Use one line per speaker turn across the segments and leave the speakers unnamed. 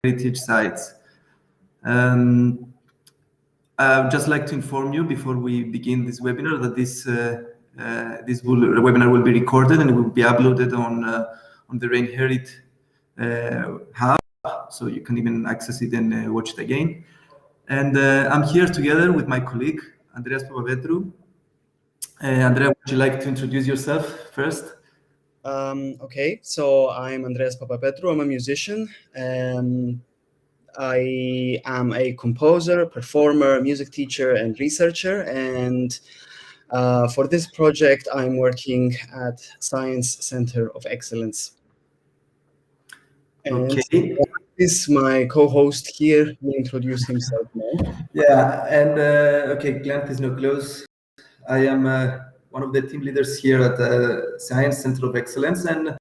heritage sites. I would just like to inform you before we begin this webinar that this webinar will be recorded and it will be uploaded on the ReInHerit hub, so you can even access it and watch it again. And I'm here together with my colleague, Andreas Papapetrou. Andrea, would you like to introduce yourself first?
Okay, so I'm Andreas Papapetrou. I'm a musician. I am a composer, performer, music teacher, and researcher. And for this project, I'm working at Science Center of Excellence. And
okay.
This my co-host here will introduce himself now.
Yeah, and okay, Glenn Tisnoklos. I am one of the team leaders here at the Science Center of Excellence, and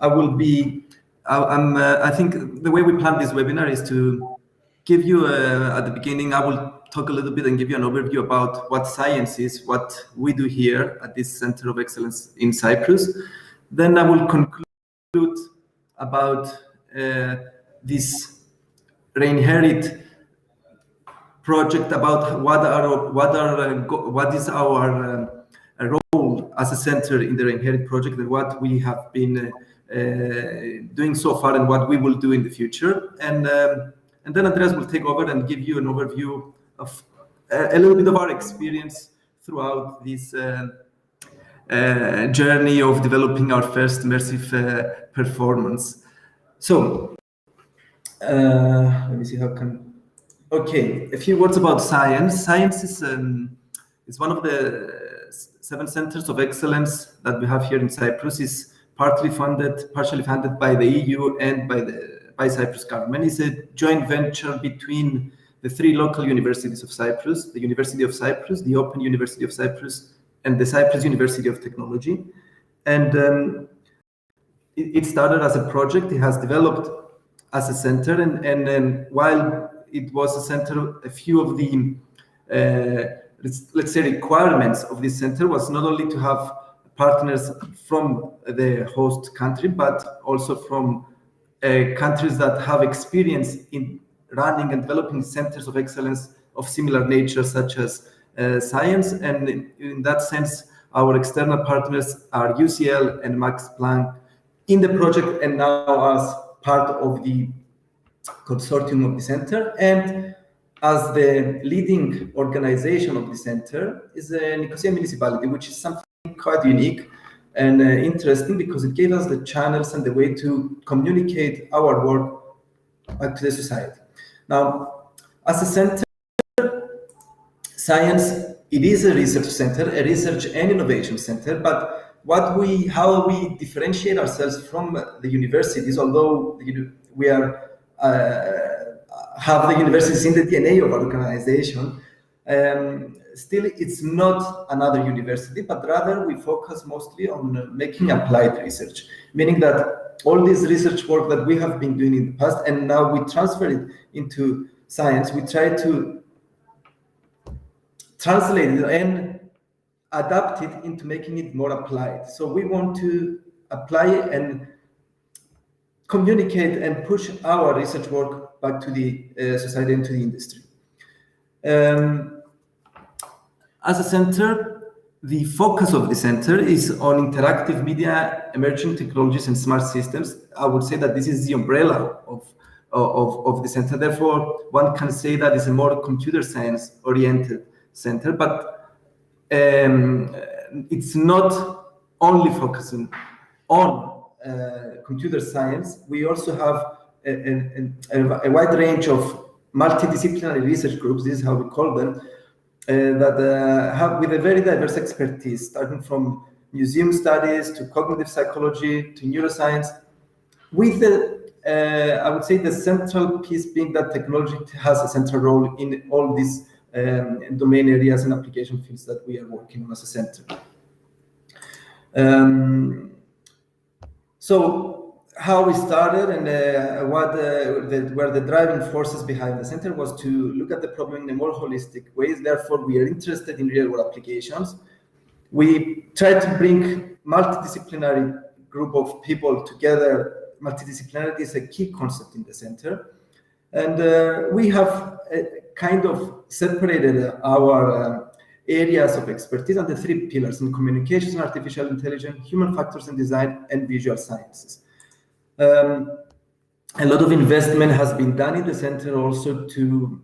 I will be. I think the way we planned this webinar is to give you at the beginning. I will talk a little bit and give you an overview about what science is, what we do here at this Center of Excellence in Cyprus. Then I will conclude about this ReInHerit project, about what is our role as a center in the ReInHerit project, and what we have been doing so far and what we will do in the future. And then Andreas will take over and give you an overview of a little bit of our experience throughout this journey of developing our first immersive performance. So let me see how can. Okay, a few words about science. Science is one of the 7 centers of excellence that we have here in Cyprus. Is partially funded by the EU and by Cyprus government. It's a joint venture between the 3 local universities of Cyprus: the University of Cyprus, the Open University of Cyprus, and the Cyprus University of Technology. And it started as a project. It has developed as a center, and while it was a center, a few of the let's say requirements of this center was not only to have partners from the host country, but also from countries that have experience in running and developing centers of excellence of similar nature, such as science. And in that sense, our external partners are UCL and Max Planck in the project, and now as part of the consortium of the center. And as the leading organization of the center is the Nicosia municipality, which is something quite unique and interesting, because it gave us the channels and the way to communicate our work back to the society. Now, as a center, science, it is a research center, a research and innovation center, but how we differentiate ourselves from the universities, although we are have the universities in the DNA of our organization, still it's not another university, but rather we focus mostly on making applied research, meaning that all this research work that we have been doing in the past, and now we transfer it into science, we try to translate it and adapt it into making it more applied. So we want to apply and communicate and push our research work back to the society and to the industry. As a center, the focus of the center is on interactive media, emerging technologies, and smart systems. I would say that this is the umbrella of the center. Therefore, one can say that it's a more computer science oriented center, but it's not only focusing on computer science. We also have a wide range of multidisciplinary research groups, this is how we call them, that have with a very diverse expertise, starting from museum studies to cognitive psychology to neuroscience, with I would say the central piece being that technology has a central role in all these domain areas and application fields that we are working on as a center. So how we started and what were the driving forces behind the center was to look at the problem in a more holistic way. Therefore, we are interested in real-world applications. We try to bring multidisciplinary group of people together multidisciplinarity is a key concept in the center. And we have kind of separated our areas of expertise on the three pillars: in communications and artificial intelligence, human factors and design, and visual sciences. A lot of investment has been done in the center also to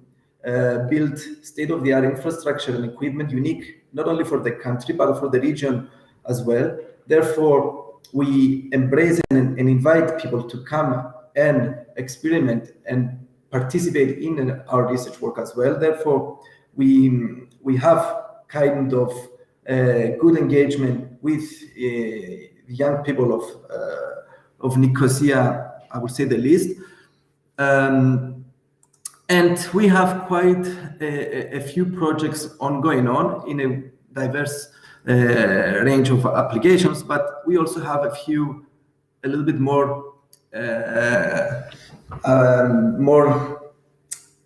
build state-of-the-art infrastructure and equipment unique not only for the country but for the region as well. Therefore, we embrace and invite people to come and experiment and participate in our research work as well. Therefore, we have kind of good engagement with the young people of Nicosia, I would say the least. And we have quite a few projects ongoing in a diverse range of applications, but we also have a little bit more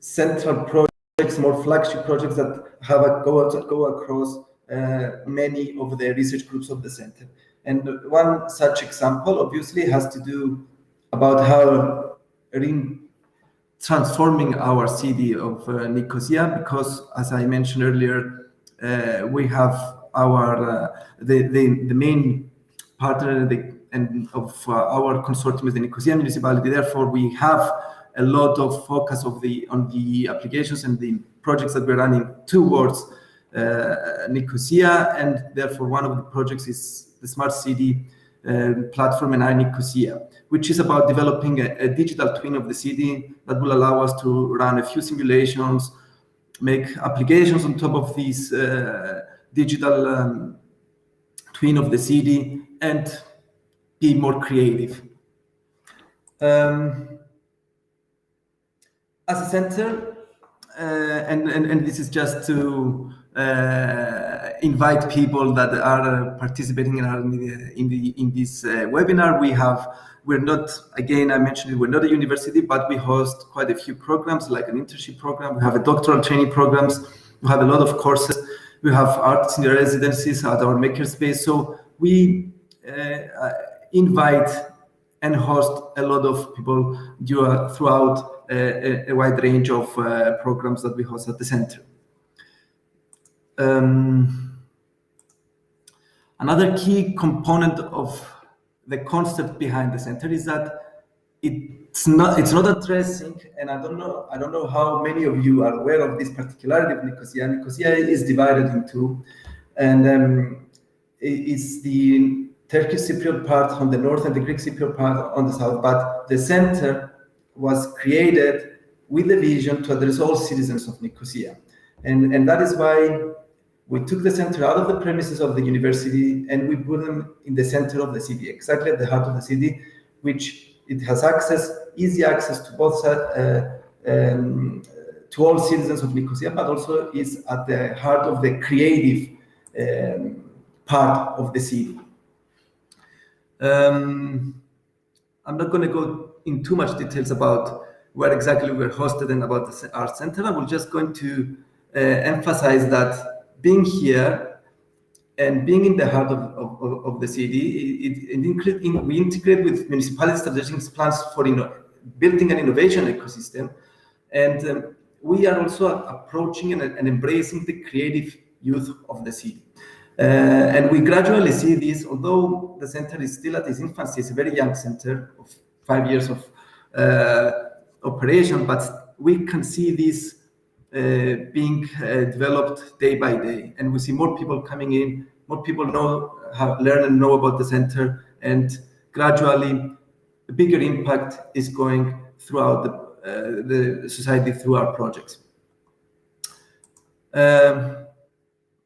central projects, more flagship projects that go across many of the research groups of the center. And one such example obviously has to do about how transforming our city of Nicosia, because as I mentioned earlier, we have the main partner of our consortium is the Nicosia municipality. Therefore, we have a lot of focus on the applications and the projects that we're running towards Nicosia, and therefore one of the projects is the Smart City platform in Nicosia, which is about developing a digital twin of the city that will allow us to run a few simulations, make applications on top of this digital twin of the city, and be more creative. As a center, and this is just to invite people that are participating in this webinar. We're not, again, I mentioned it, we're not a university, but we host quite a few programs, like an internship program. We have a doctoral training programs. We have a lot of courses. We have arts in the residencies at our makerspace. So we invite and host a lot of people throughout a wide range of programs that we host at the center. Another key component of the concept behind the center is that it's not addressing, and I don't know how many of you are aware of this particularity of Nicosia. Nicosia is divided in two, and it's the Turkish Cypriot part on the north and the Greek Cypriot part on the south. But the center was created with a vision to address all citizens of Nicosia, and that is why we took the center out of the premises of the university and we put them in the center of the city, exactly at the heart of the city, which it has easy access to both to all citizens of Nicosia, but also is at the heart of the creative part of the city. I'm not going to go in too much details about where exactly we're hosted and about the art center. I'm just going to emphasize that being here and being in the heart of the city, we integrate with municipality strategic plans for building an innovation ecosystem, and we are also approaching and embracing the creative youth of the city. And we gradually see this, although the center is still at its infancy. It's a very young center of 5 years of operation, but we can see this being developed day by day, and we see more people coming in, more people learn and know about the center, and gradually a bigger impact is going throughout the society through our projects.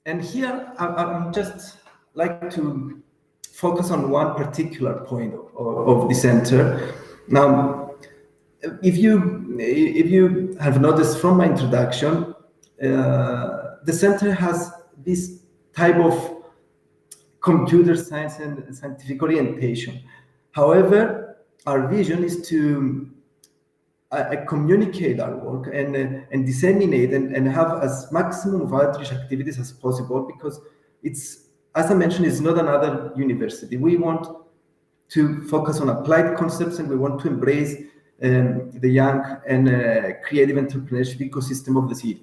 And here I'm just like to focus on one particular point of the center. Now, if you have noticed from my introduction, the center has this type of computer science and scientific orientation. However, our vision is to communicate our work and disseminate and have as maximum of outreach activities as possible, because it's, as I mentioned, it's not another university. We want to focus on applied concepts, and we want to embrace the young and creative entrepreneurship ecosystem of the city.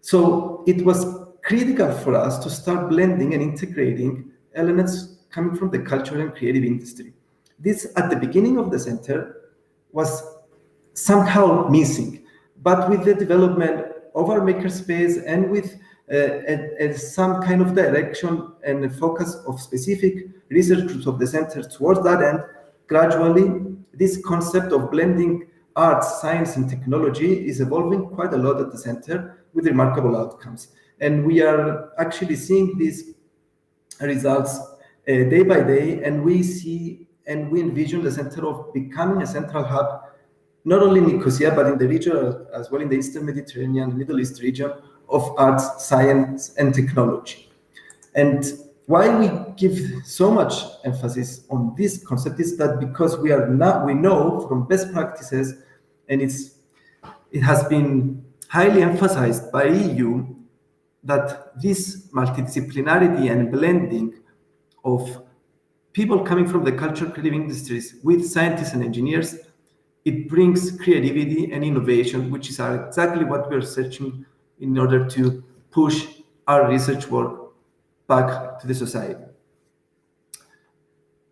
So it was critical for us to start blending and integrating elements coming from the cultural and creative industry. This, at the beginning of the center, was somehow missing, but with the development of our makerspace and with some kind of direction and a focus of specific research groups of the center towards that end, gradually this concept of blending arts, science, and technology is evolving quite a lot at the center with remarkable outcomes. And we are actually seeing these results day by day, and we see and we envision the center of becoming a central hub, not only in Nicosia, but in the region as well, in the Eastern Mediterranean, Middle East region, of arts, science, and technology. And why we give so much emphasis on this concept is that because we know from best practices, and it has been highly emphasized by EU, that this multidisciplinarity and blending of people coming from the cultural creative industries with scientists and engineers, it brings creativity and innovation, which is exactly what we're searching in order to push our research work back to the society.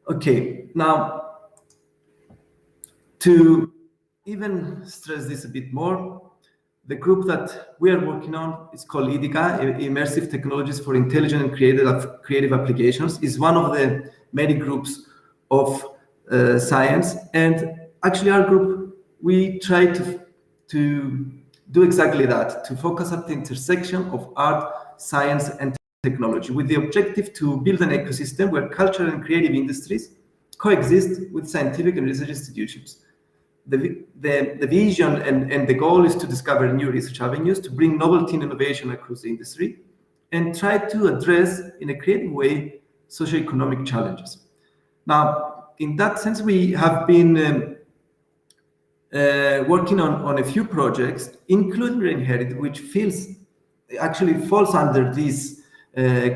Okay, now to even stress this a bit more, the group that we are working on is called IDICA, Immersive Technologies for Intelligent and Creative Applications, is one of the many groups of science. And actually our group, we try to do exactly that, to focus at the intersection of art, science, and technology, with the objective to build an ecosystem where cultural and creative industries coexist with scientific and research institutions. The vision and the goal is to discover new research avenues, to bring novelty and innovation across the industry, and try to address, in a creative way, socioeconomic challenges. Now, in that sense, we have been working on a few projects, including ReInHerit, which actually falls under this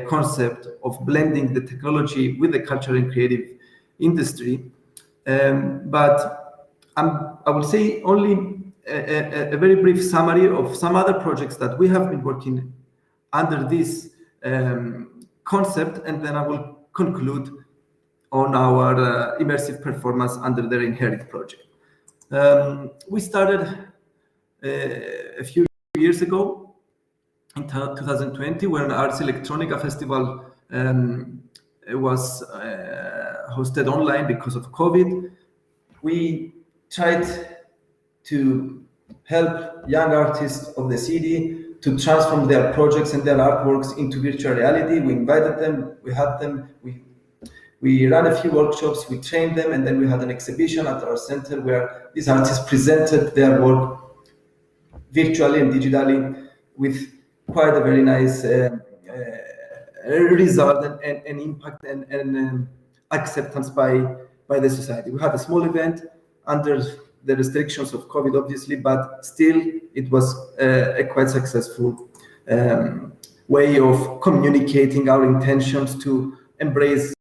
concept of blending the technology with the cultural and creative industry. But I will say only a very brief summary of some other projects that we have been working under this concept, and then I will conclude on our immersive performance under the ReInHerit project. We started a few years ago in 2020 when Arts Electronica Festival was hosted online because of COVID. We tried to help young artists of the city to transform their projects and their artworks into virtual reality. We invited them, we had them, we ran a few workshops, we trained them, and then we had an exhibition at our center where these artists presented their work virtually and digitally with quite a very nice result and impact and acceptance by the society. We had a small event under the restrictions of COVID, obviously, but still it was a quite successful way of communicating our intentions to embrace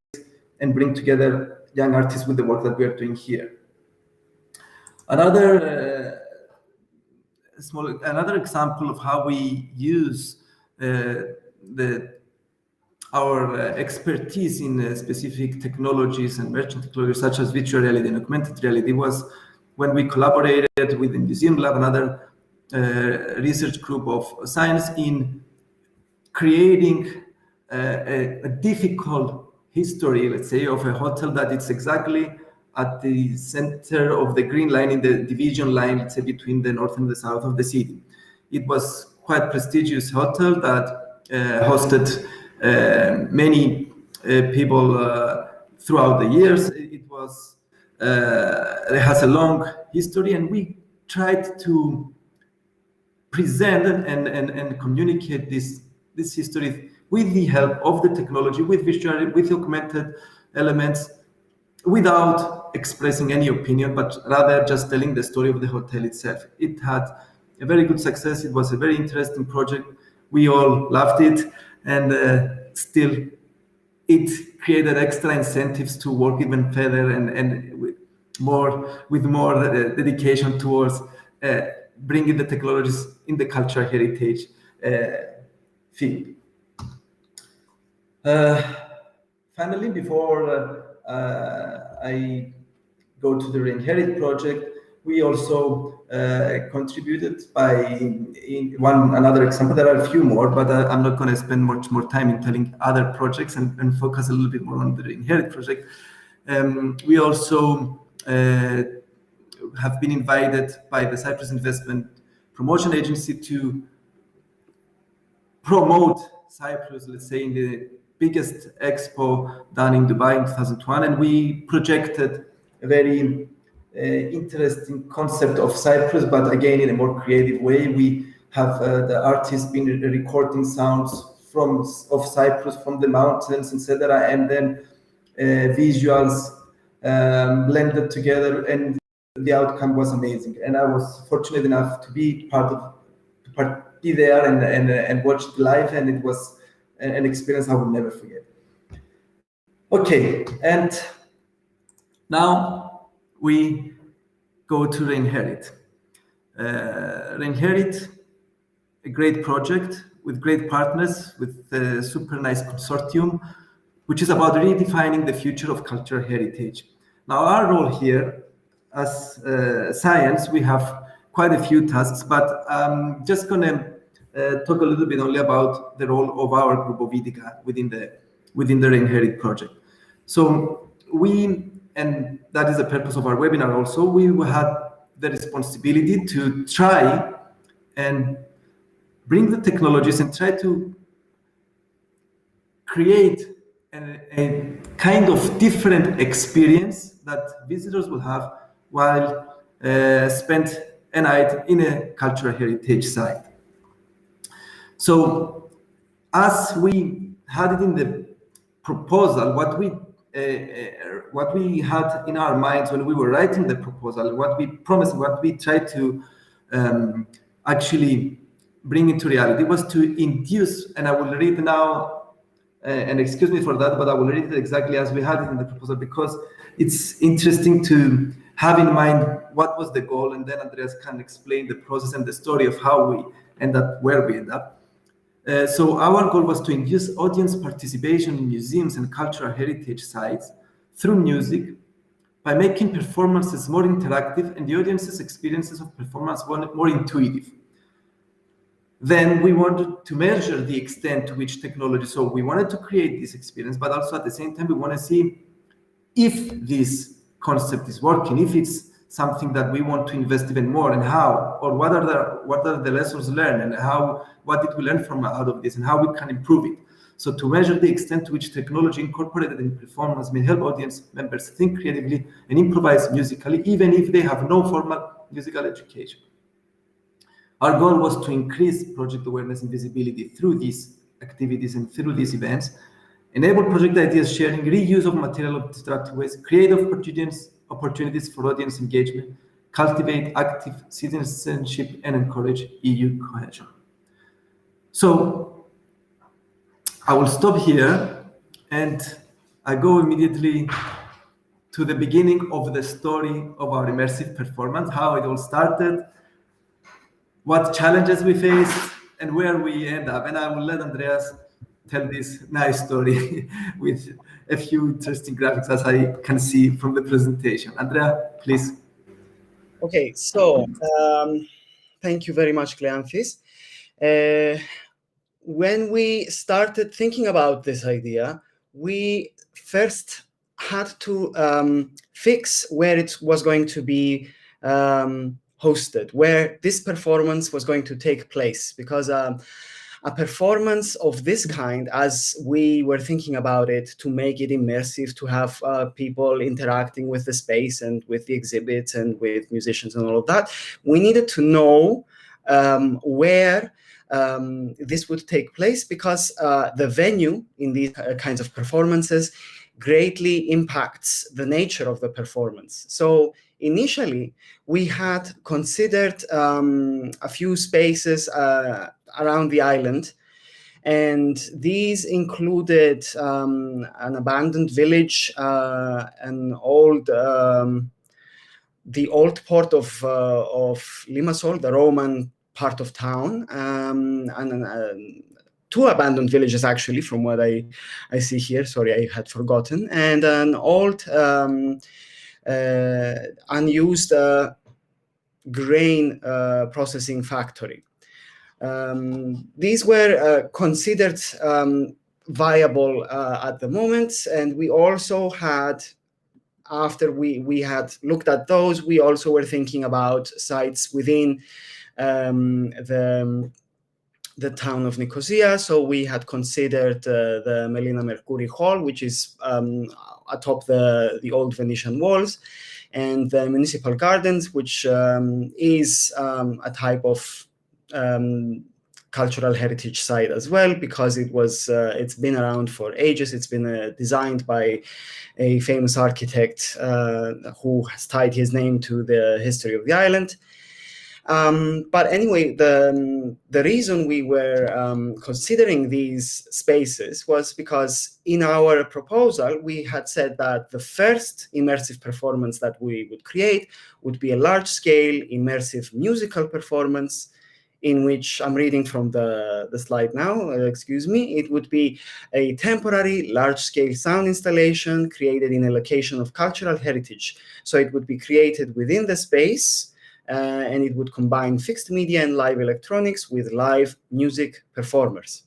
and bring together young artists with the work that we are doing here. Another example of how we use our expertise in specific technologies and emerging technologies such as virtual reality and augmented reality was when we collaborated with the Museum Lab, another research group of science, in creating a difficult history, let's say, of a hotel that it's exactly at the center of the green line, in the division line, let's say, between the north and the south of the city. It was quite prestigious hotel that hosted many people throughout the years. It has a long history, and we tried to present and communicate this history with the help of the technology, with visual, with augmented elements, without expressing any opinion, but rather just telling the story of the hotel itself. It had a very good success. It was a very interesting project. We all loved it, and still it created extra incentives to work even further and with more dedication towards bringing the technologies in the cultural heritage field. Finally, before I go to the ReInHerit project, we also contributed by another example. There are a few more, but I'm not going to spend much more time in telling other projects and focus a little bit more on the ReInHerit project. We also have been invited by the Cyprus Investment Promotion Agency to promote Cyprus, let's say, in the biggest expo done in Dubai in 2001, and we projected a very interesting concept of Cyprus, but again in a more creative way. We have the artists been recording sounds of Cyprus from the mountains, etc., and then visuals blended together, and the outcome was amazing. And I was fortunate enough to be be there and watch it live, and it was an experience I will never forget. Okay, and now we go to ReInHerit. ReInHerit, a great project with great partners, with a super nice consortium, which is about redefining the future of cultural heritage. Now, our role here as science, we have quite a few tasks, but I'm just going to talk a little bit only about the role of our group of IDICA within the ReInHerit project. So and that is the purpose of our webinar also, we had the responsibility to try and bring the technologies and try to create a kind of different experience that visitors will have while spent a night in a cultural heritage site. So as we had it in the proposal, what we had in our minds when we were writing the proposal, what we promised, what we tried to actually bring into reality was to induce, and I will read now, and excuse me for that, but I will read it exactly as we had it in the proposal, because it's interesting to have in mind what was the goal, and then Andreas can explain the process and the story of how we end up where we end up. So our goal was to induce audience participation in museums and cultural heritage sites through music by making performances more interactive and the audience's experiences of performance more intuitive. Then we wanted to measure the extent to which technology, so we wanted to create this experience, but also at the same time we want to see if this concept is working, if it's something that we want to invest even more, and how, or what are the lessons learned, and what did we learn from out of this, and how we can improve it. So to measure the extent to which technology incorporated in performance may help audience members think creatively and improvise musically, even if they have no formal musical education. Our goal was to increase project awareness and visibility through these activities and through these events, enable project ideas sharing, reuse of material of destructive ways, create opportunities for audience engagement, cultivate active citizenship, and encourage EU cohesion. So I will stop here and I go immediately to the beginning of the story of our immersive performance, how it all started, what challenges we faced, and where we end up. And I will let Andreas tell this nice story with a few interesting graphics, as I can see from the presentation. Andrea, please.
Okay, so thank you very much, Kleanthis. When we started thinking about this idea, we first had to fix where it was going to be hosted, where this performance was going to take place, because a performance of this kind, as we were thinking about it, to make it immersive, to have people interacting with the space and with the exhibits and with musicians and all of that, we needed to know where this would take place, because the venue in these kinds of performances greatly impacts the nature of the performance. So initially, we had considered a few spaces around the island, And these included an abandoned village, the old port of Limassol, the Roman part of town, and two abandoned villages, actually, from what I see here. Sorry, I had forgotten. And an old unused grain processing factory. These were considered viable at the moment, and we also had, after we had looked at those, we also were thinking about sites within the town of Nicosia. So we had considered the Melina Mercouri Hall, which is atop the old Venetian walls, and the municipal gardens, which is a type of cultural heritage site as well, because it's been around for ages. It's been designed by a famous architect who has tied his name to the history of the island. But anyway, the reason we were considering these spaces was because in our proposal, we had said that the first immersive performance that we would create would be a large-scale immersive musical performance, in which I'm reading from the slide now, excuse me. It would be a temporary large-scale sound installation created in a location of cultural heritage. So it would be created within the space, and it would combine fixed media and live electronics with live music performers.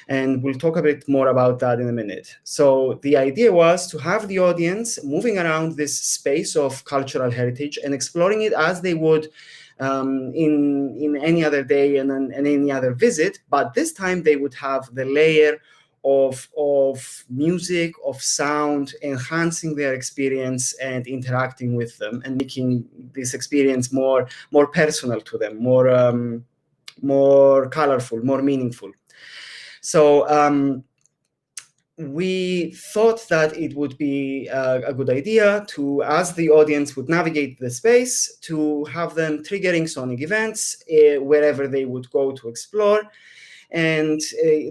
And we'll talk a bit more about that in a minute. So the idea was to have the audience moving around this space of cultural heritage and exploring it as they would in any other day and any other visit, but this time they would have the layer of music, of sound, enhancing their experience and interacting with them and making this experience more personal to them, more colorful, more meaningful. So we thought that it would be a good idea to, as the audience would navigate the space, to have them triggering sonic events wherever they would go to explore. And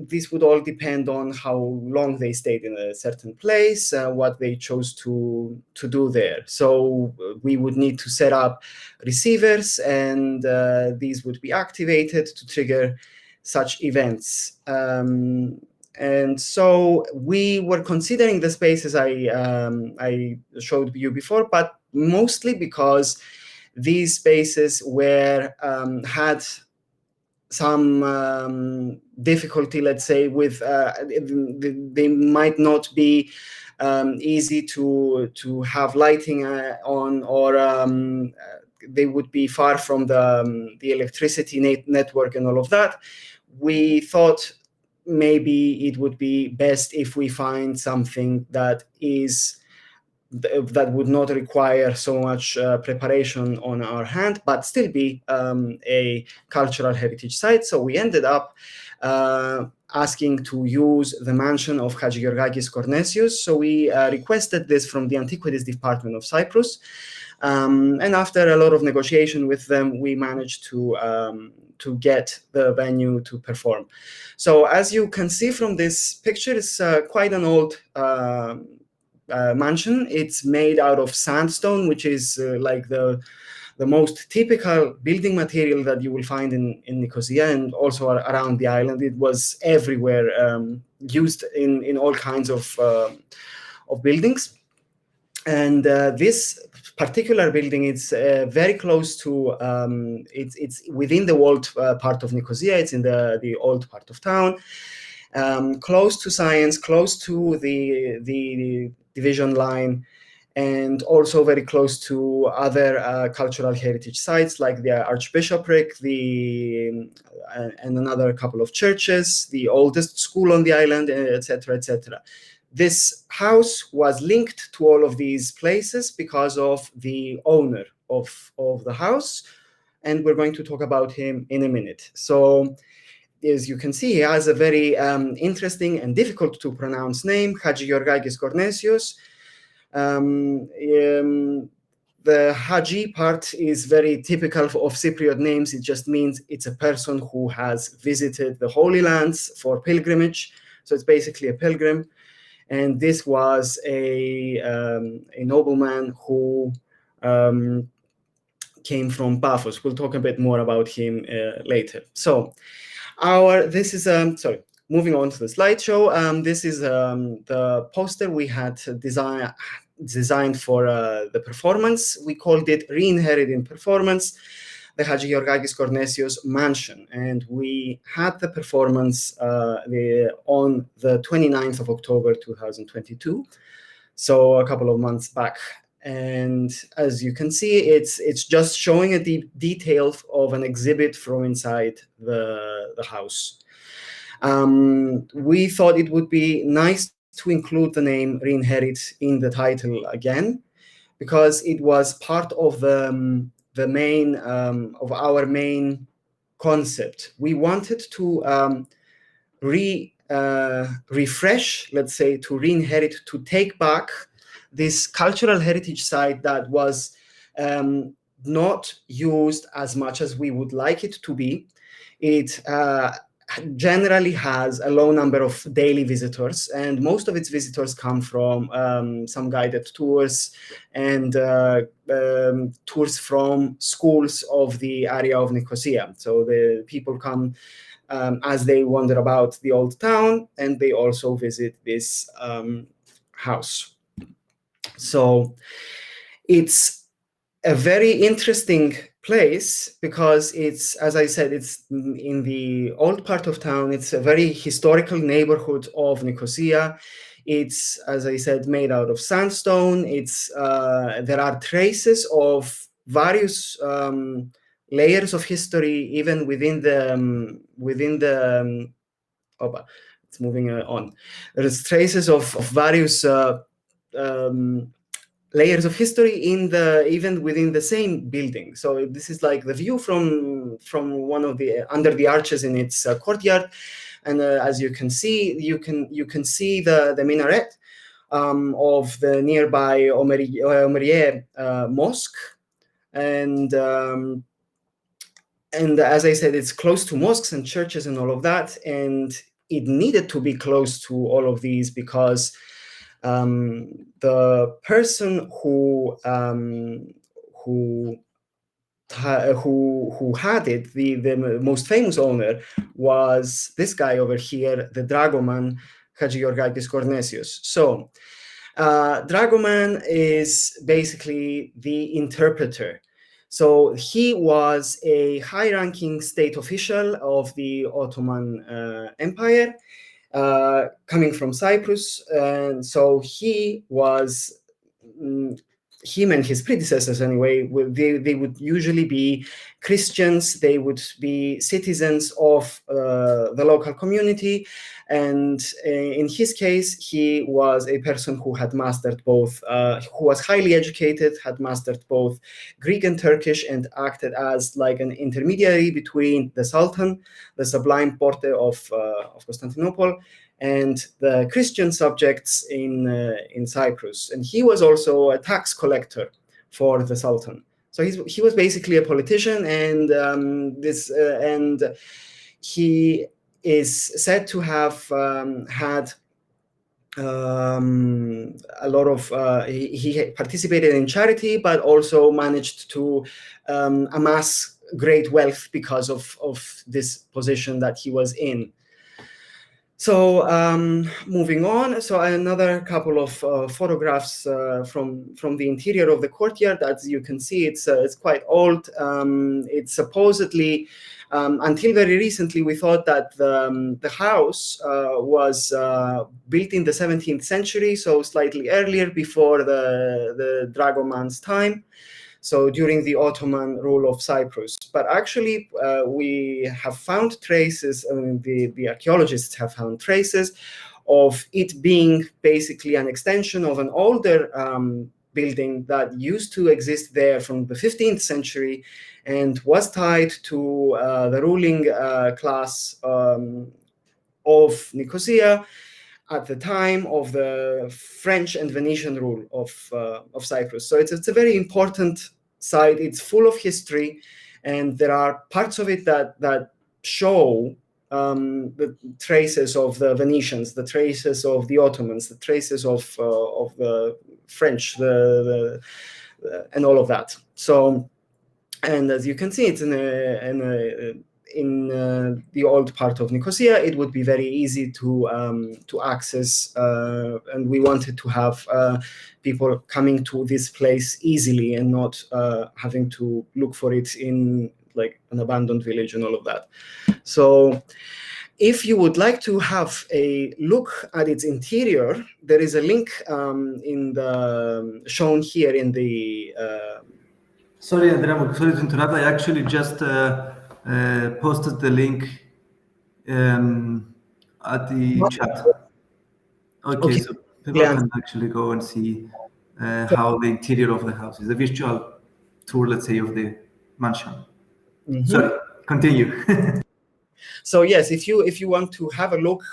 this would all depend on how long they stayed in a certain place, what they chose to do there. So we would need to set up receivers, and these would be activated to trigger such events. And so we were considering the spaces I showed you before, but mostly because these spaces had some difficulty, let's say, with they might not be easy to have lighting on, or they would be far from the electricity network and all of that. We thought maybe it would be best if we find something that would not require so much preparation on our hand, but still be a cultural heritage site. So we ended up asking to use the Mansion of Hadjigeorgakis Kornesios. So we requested this from the Antiquities Department of Cyprus. And after a lot of negotiation with them, we managed to get the venue to perform. So as you can see from this picture, it's quite an old mansion. It's made out of sandstone, which is like the most typical building material that you will find in Nicosia and also around the island. It was everywhere, used in all kinds of buildings. And this particular building, it's very close to, it's within the old part of Nicosia. It's in the old part of town, close to science, close to the division line, and also very close to other cultural heritage sites like the Archbishopric, and another couple of churches, the oldest school on the island, etc., etc. This house was linked to all of these places because of the owner of the house, and we're going to talk about him in a minute. So, as you can see, he has a very interesting and difficult to pronounce name, Hadjigeorgakis Kornesios. the Haji part is very typical of Cypriot names. It just means it's a person who has visited the Holy Lands for pilgrimage. So it's basically a pilgrim. And this was a nobleman who came from Paphos. We'll talk a bit more about him later. So moving on to the slideshow. This is the poster we had designed for the performance. We called it ReInHerit in Performance, the Hadjigeorgakis Kornesios Mansion. And we had the performance on the 29th of October, 2022. So a couple of months back. And as you can see, it's just showing a deep detail of an exhibit from inside the house. We thought it would be nice to include the name ReInHerit in the title again, because it was part of the main of our main concept. We wanted to refresh, let's say, to ReInHerit, to take back this cultural heritage site that was not used as much as we would like it to be. It generally has a low number of daily visitors, and most of its visitors come from some guided tours and tours from schools of the area of Nicosia. So the people come as they wander about the old town, and they also visit this house. So it's a very interesting place because it's, as I said, it's in the old part of town. It's a very historical neighborhood of Nicosia. It's, as I said, made out of sandstone. It's there are traces of various layers of history, even within the it's moving on. There's traces of various layers of history even within the same building. So this is like the view from one of the under the arches in its courtyard, and as you can see, you can see the minaret of the nearby Omeriye mosque, and as I said, it's close to mosques and churches and all of that, and it needed to be close to all of these because the person who had it, the most famous owner, was this guy over here, the dragoman Hadjigeorgakis Kornesios. So dragoman is basically the interpreter. So he was a high-ranking state official of the Ottoman Empire, coming from Cyprus, and so him and his predecessors anyway, they would usually be Christians. They would be citizens of the local community, and in his case, he was a person who had mastered both, who was highly educated, had mastered both Greek and Turkish, and acted as like an intermediary between the Sultan, the Sublime Porte of Constantinople, and the Christian subjects in Cyprus. And he was also a tax collector for the Sultan. So he was basically a politician, and he is said to have had a lot of, he participated in charity, but also managed to amass great wealth because of this position that he was in. So moving on, so another couple of photographs from the interior of the courtyard. As you can see, it's quite old. It's supposedly, until very recently, we thought that the house was built in the 17th century, so slightly earlier, before the dragoman's time. So during the Ottoman rule of Cyprus. But actually, we have found traces, the archaeologists have found traces of it being basically an extension of an older building that used to exist there from the 15th century and was tied to the ruling class of Nicosia. at the time of the French and Venetian rule of Cyprus. So it's a very important site. It's full of history, and there are parts of it that show the traces of the Venetians, the traces of the Ottomans, the traces of the French, and all of that. So, and as you can see, it's in the old part of Nicosia. It would be very easy to access, and we wanted to have people coming to this place easily and not having to look for it in like an abandoned village and all of that. So if you would like to have a look at its interior, there is a link shown here in the.
Sorry, Andrea, sorry to interrupt. I actually just posted the link at the chat. Okay, so people can actually go and see how the interior of the house is, a visual tour, let's say, of the mansion. Mm-hmm. Sorry, continue.
So yes, if you want to have a look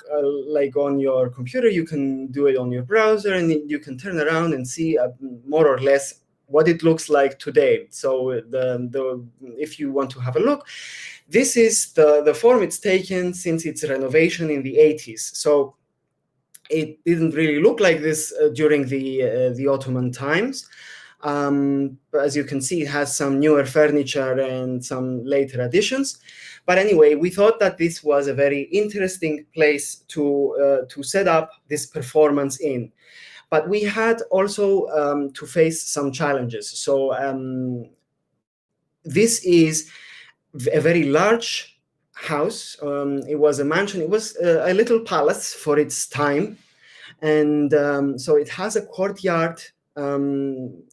like on your computer, you can do it on your browser, and you can turn around and see more or less what it looks like today. So if you want to have a look, this is the form it's taken since its renovation in the 80s. So it didn't really look like this during the Ottoman times. But as you can see, it has some newer furniture and some later additions. But anyway, we thought that this was a very interesting place to set up this performance in. But we had also to face some challenges. So this is a very large house. It was a mansion. It was a little palace for its time. And so it has a courtyard in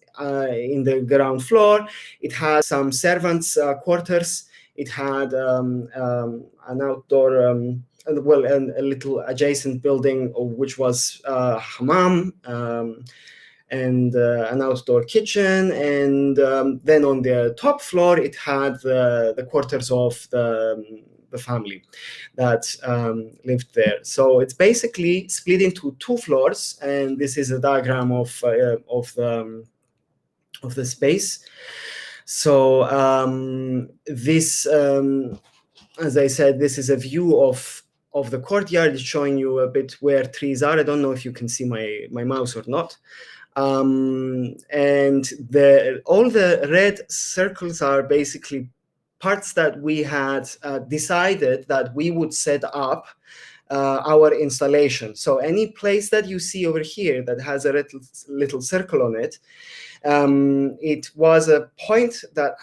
the ground floor. It has some servants' quarters. It had an outdoor, a little adjacent building, which was hammam, and an outdoor kitchen. And then on the top floor, it had the quarters of the family that lived there. So it's basically split into two floors, and this is a diagram of the space. So this, as I said, this is a view of the courtyard. It's showing you a bit where trees are. I don't know if you can see my mouse or not. And all the red circles are basically parts that we had decided that we would set up our installation. So any place that you see over here that has a little circle on it, it was a point that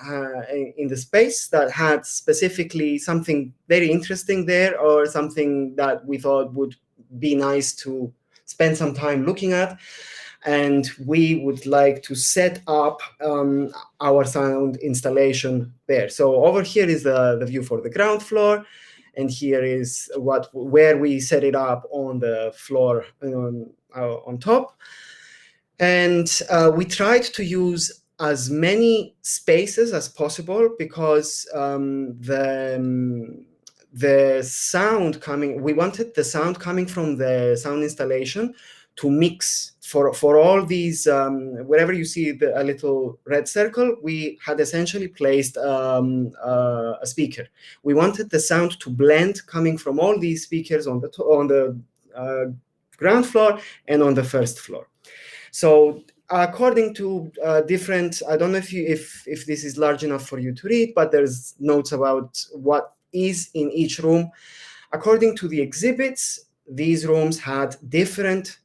in the space that had specifically something very interesting there, or something that we thought would be nice to spend some time looking at. And we would like to set up our sound installation there. So over here is the view for the ground floor, and here is where we set it up on the floor on top. And we tried to use as many spaces as possible, because the sound coming, we wanted the sound coming from the sound installation to mix for all these, wherever you see a little red circle, we had essentially placed a speaker. We wanted the sound to blend coming from all these speakers on the ground floor and on the first floor. So according to different, I don't know if this is large enough for you to read, but there's notes about what is in each room. According to the exhibits, these rooms had different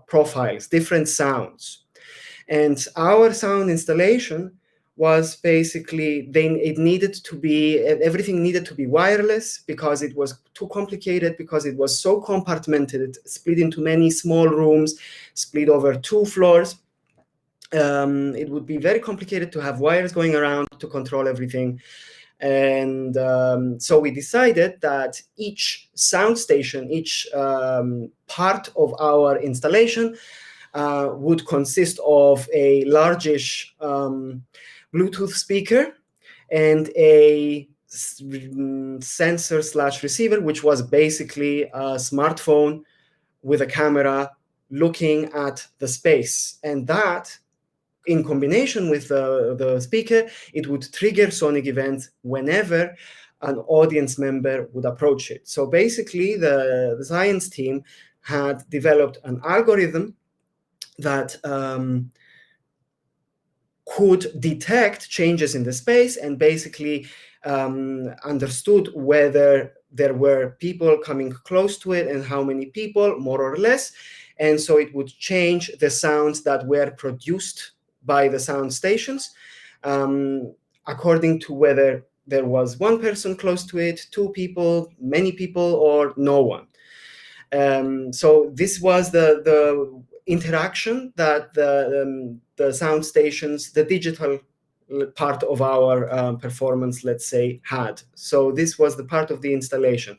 profiles, different sounds. And our sound installation was basically, everything needed to be wireless, because it was too complicated, because it was so compartmented, split into many small rooms, split over 2 floors. It would be very complicated to have wires going around to control everything. And so we decided that each sound station, each part of our installation would consist of a largish Bluetooth speaker and a sensor/receiver, which was basically a smartphone with a camera looking at the space. And that, in combination with the speaker, it would trigger sonic events whenever an audience member would approach it. So basically, the science team had developed an algorithm that could detect changes in the space and basically understood whether there were people coming close to it and how many people, more or less. And so it would change the sounds that were produced by the sound stations according to whether there was one person close to it, two people, many people, or no one. So this was the interaction that the sound stations, the digital part of our performance, let's say, had. So this was the part of the installation.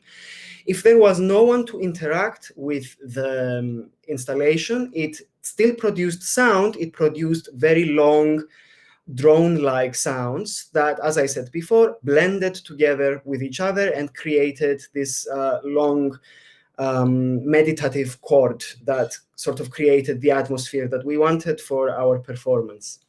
If there was no one to interact with the installation, it still produced sound. It produced very long, drone-like sounds that, as I said before, blended together with each other and created this long meditative chord that sort of created the atmosphere that we wanted for our performance.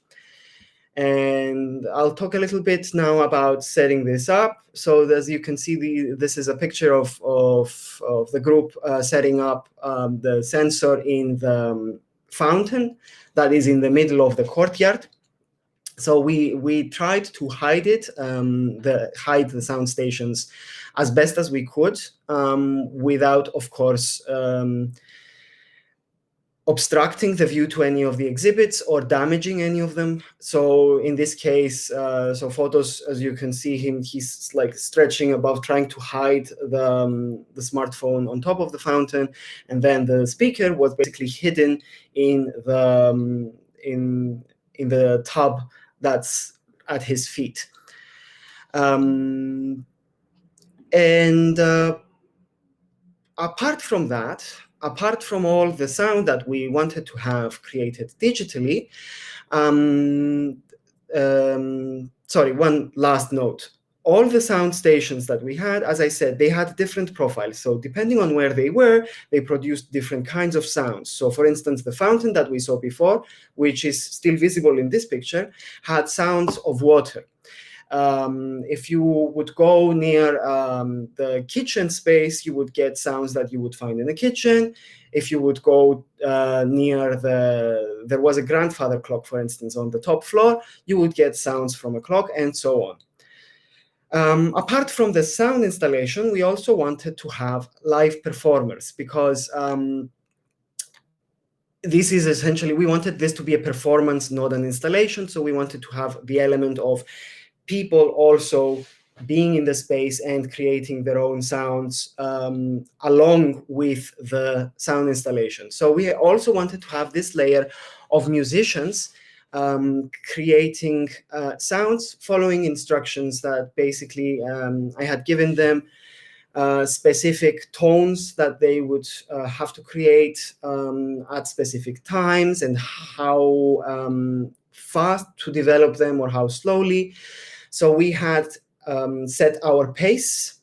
And I'll talk a little bit now about setting this up. So as you can see, this is a picture of the group setting up the sensor in the fountain that is in the middle of the courtyard. So we tried to hide it, hide the sound stations as best as we could, without, of course, obstructing the view to any of the exhibits or damaging any of them. So in this case, so photos, as you can see him, he's like stretching above, trying to hide the smartphone on top of the fountain, and then the speaker was basically hidden in the tub that's at his feet. And apart from that, apart from all the sound that we wanted to have created digitally, sorry, one last note. All the sound stations that we had, as I said, they had different profiles. So depending on where they were, they produced different kinds of sounds. So for instance, the fountain that we saw before, which is still visible in this picture, had sounds of water. If you would go near the kitchen space, you would get sounds that you would find in the kitchen. If you would go near there was a grandfather clock, for instance, on the top floor, you would get sounds from a clock, and so on. Apart from the sound installation, we also wanted to have live performers, because this is essentially, we wanted this to be a performance, not an installation. So we wanted to have the element of people also being in the space and creating their own sounds along with the sound installation. So we also wanted to have this layer of musicians creating sounds, following instructions that basically I had given them specific tones that they would have to create at specific times, and how fast to develop them or how slowly. So we had set our pace,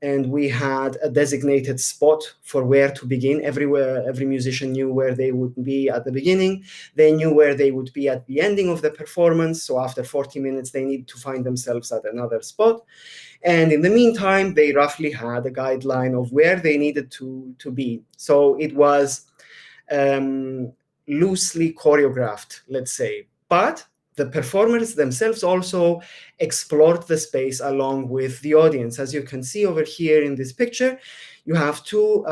and we had a designated spot for where to begin. Every musician knew where they would be at the beginning. They knew where they would be at the ending of the performance. So after 40 minutes, they need to find themselves at another spot. And in the meantime, they roughly had a guideline of where they needed to be. So it was loosely choreographed, let's say. But the performers themselves also explored the space along with the audience. As you can see over here in this picture, you have two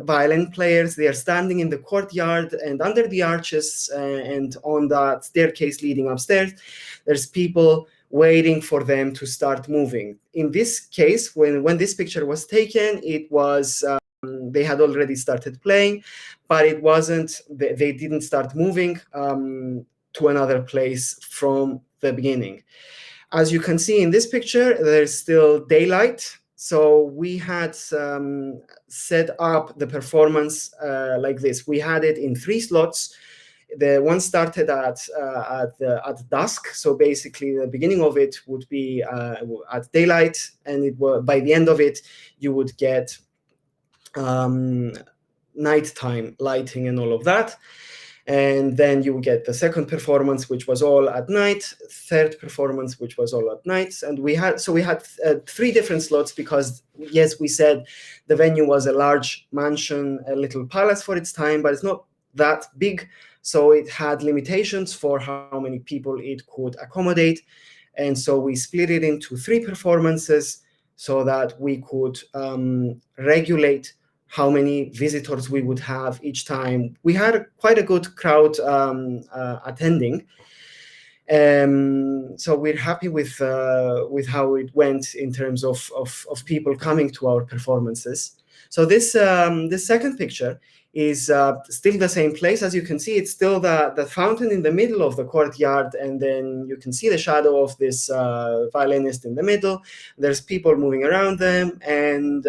violin players. They are standing in the courtyard and under the arches and on that staircase leading upstairs. There's people waiting for them to start moving. In this case, when this picture was taken, it was they had already started playing, but it wasn't. They didn't start moving to another place from the beginning. As you can see in this picture, there's still daylight. So we had set up the performance like this. We had it in 3 slots. The one started at dusk. So basically the beginning of it would be at daylight, and by the end of it, you would get nighttime lighting and all of that. And then you get the second performance, which was all at night, third performance, which was all at night. And we had 3 different slots because, yes, we said the venue was a large mansion, a little palace for its time, but it's not that big. So it had limitations for how many people it could accommodate. And so we split it into 3 performances so that we could regulate how many visitors we would have each time. We had quite a good crowd attending. So we're happy with how it went in terms of people coming to our performances. So this second picture is still the same place. As you can see, it's still the fountain in the middle of the courtyard, and then you can see the shadow of this violinist in the middle. There's people moving around them, and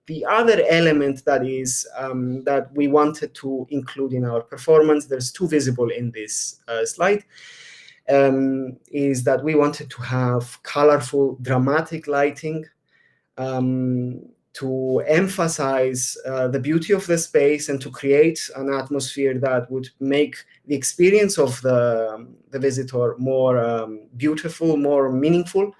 the other element that is that we wanted to include in our performance, there's 2 visible in this slide, is that we wanted to have colorful, dramatic lighting to emphasize the beauty of the space and to create an atmosphere that would make the experience of the visitor more beautiful, more meaningful.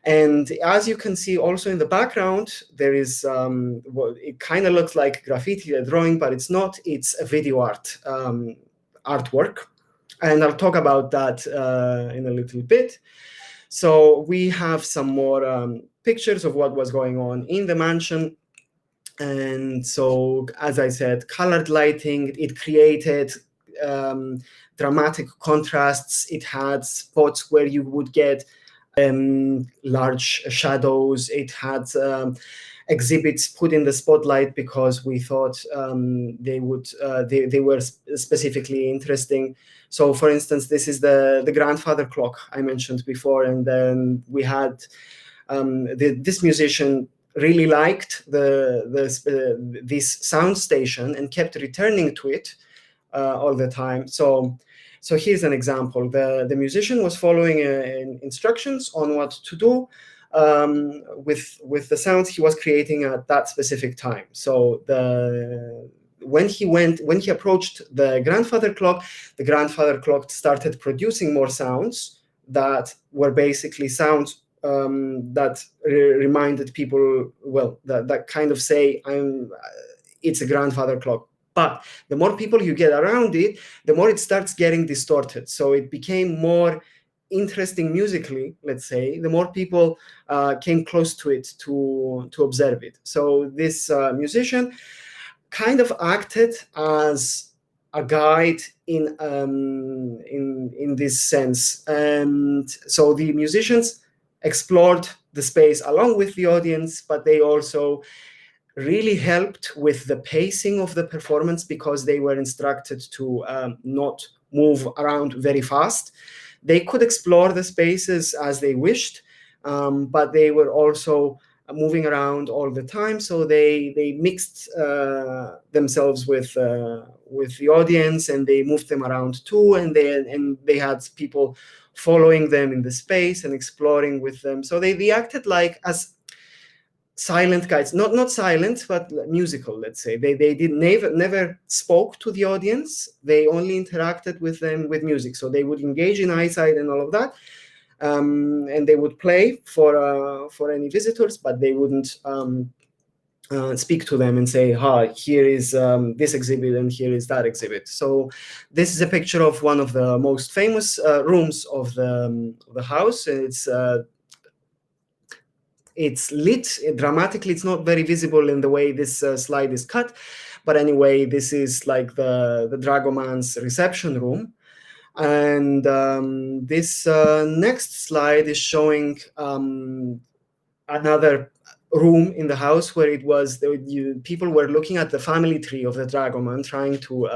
And as you can see also in the background, there is, it kind of looks like graffiti, a drawing, but it's not. It's a video artwork. And I'll talk about that in a little bit. So we have some more pictures of what was going on in the mansion. And so, as I said, colored lighting, it created dramatic contrasts. It had spots where you would get large shadows. It had exhibits put in the spotlight because we thought they were specifically interesting. So, for instance, this is the grandfather clock I mentioned before, and then we had this musician really liked this sound station and kept returning to it all the time. So here's an example. The musician was following instructions on what to do with the sounds he was creating at that specific time. So when he approached the grandfather clock started producing more sounds that were basically sounds that reminded people, well, that kind of say, it's a grandfather clock. But the more people you get around it, the more it starts getting distorted. So it became more interesting musically, let's say, the more people came close to it to observe it. So this musician kind of acted as a guide in this sense. And so the musicians explored the space along with the audience, but they also really helped with the pacing of the performance because they were instructed to not move around very fast. They could explore the spaces as they wished, but they were also moving around all the time. So they mixed themselves with the audience, and they moved them around too. And they had people following them in the space and exploring with them. So they acted like as silent guides, not silent, but musical, let's say. They did never spoke to the audience. They only interacted with them with music. So they would engage in eyesight and all of that. And they would play for any visitors, but they wouldn't speak to them and say, here is this exhibit and here is that exhibit. So this is a picture of one of the most famous rooms of the house. It's lit dramatically. It's not very visible in the way this slide is cut. But anyway, this is like the dragoman's reception room. And this next slide is showing another room in the house where it was people were looking at the family tree of the dragoman, trying to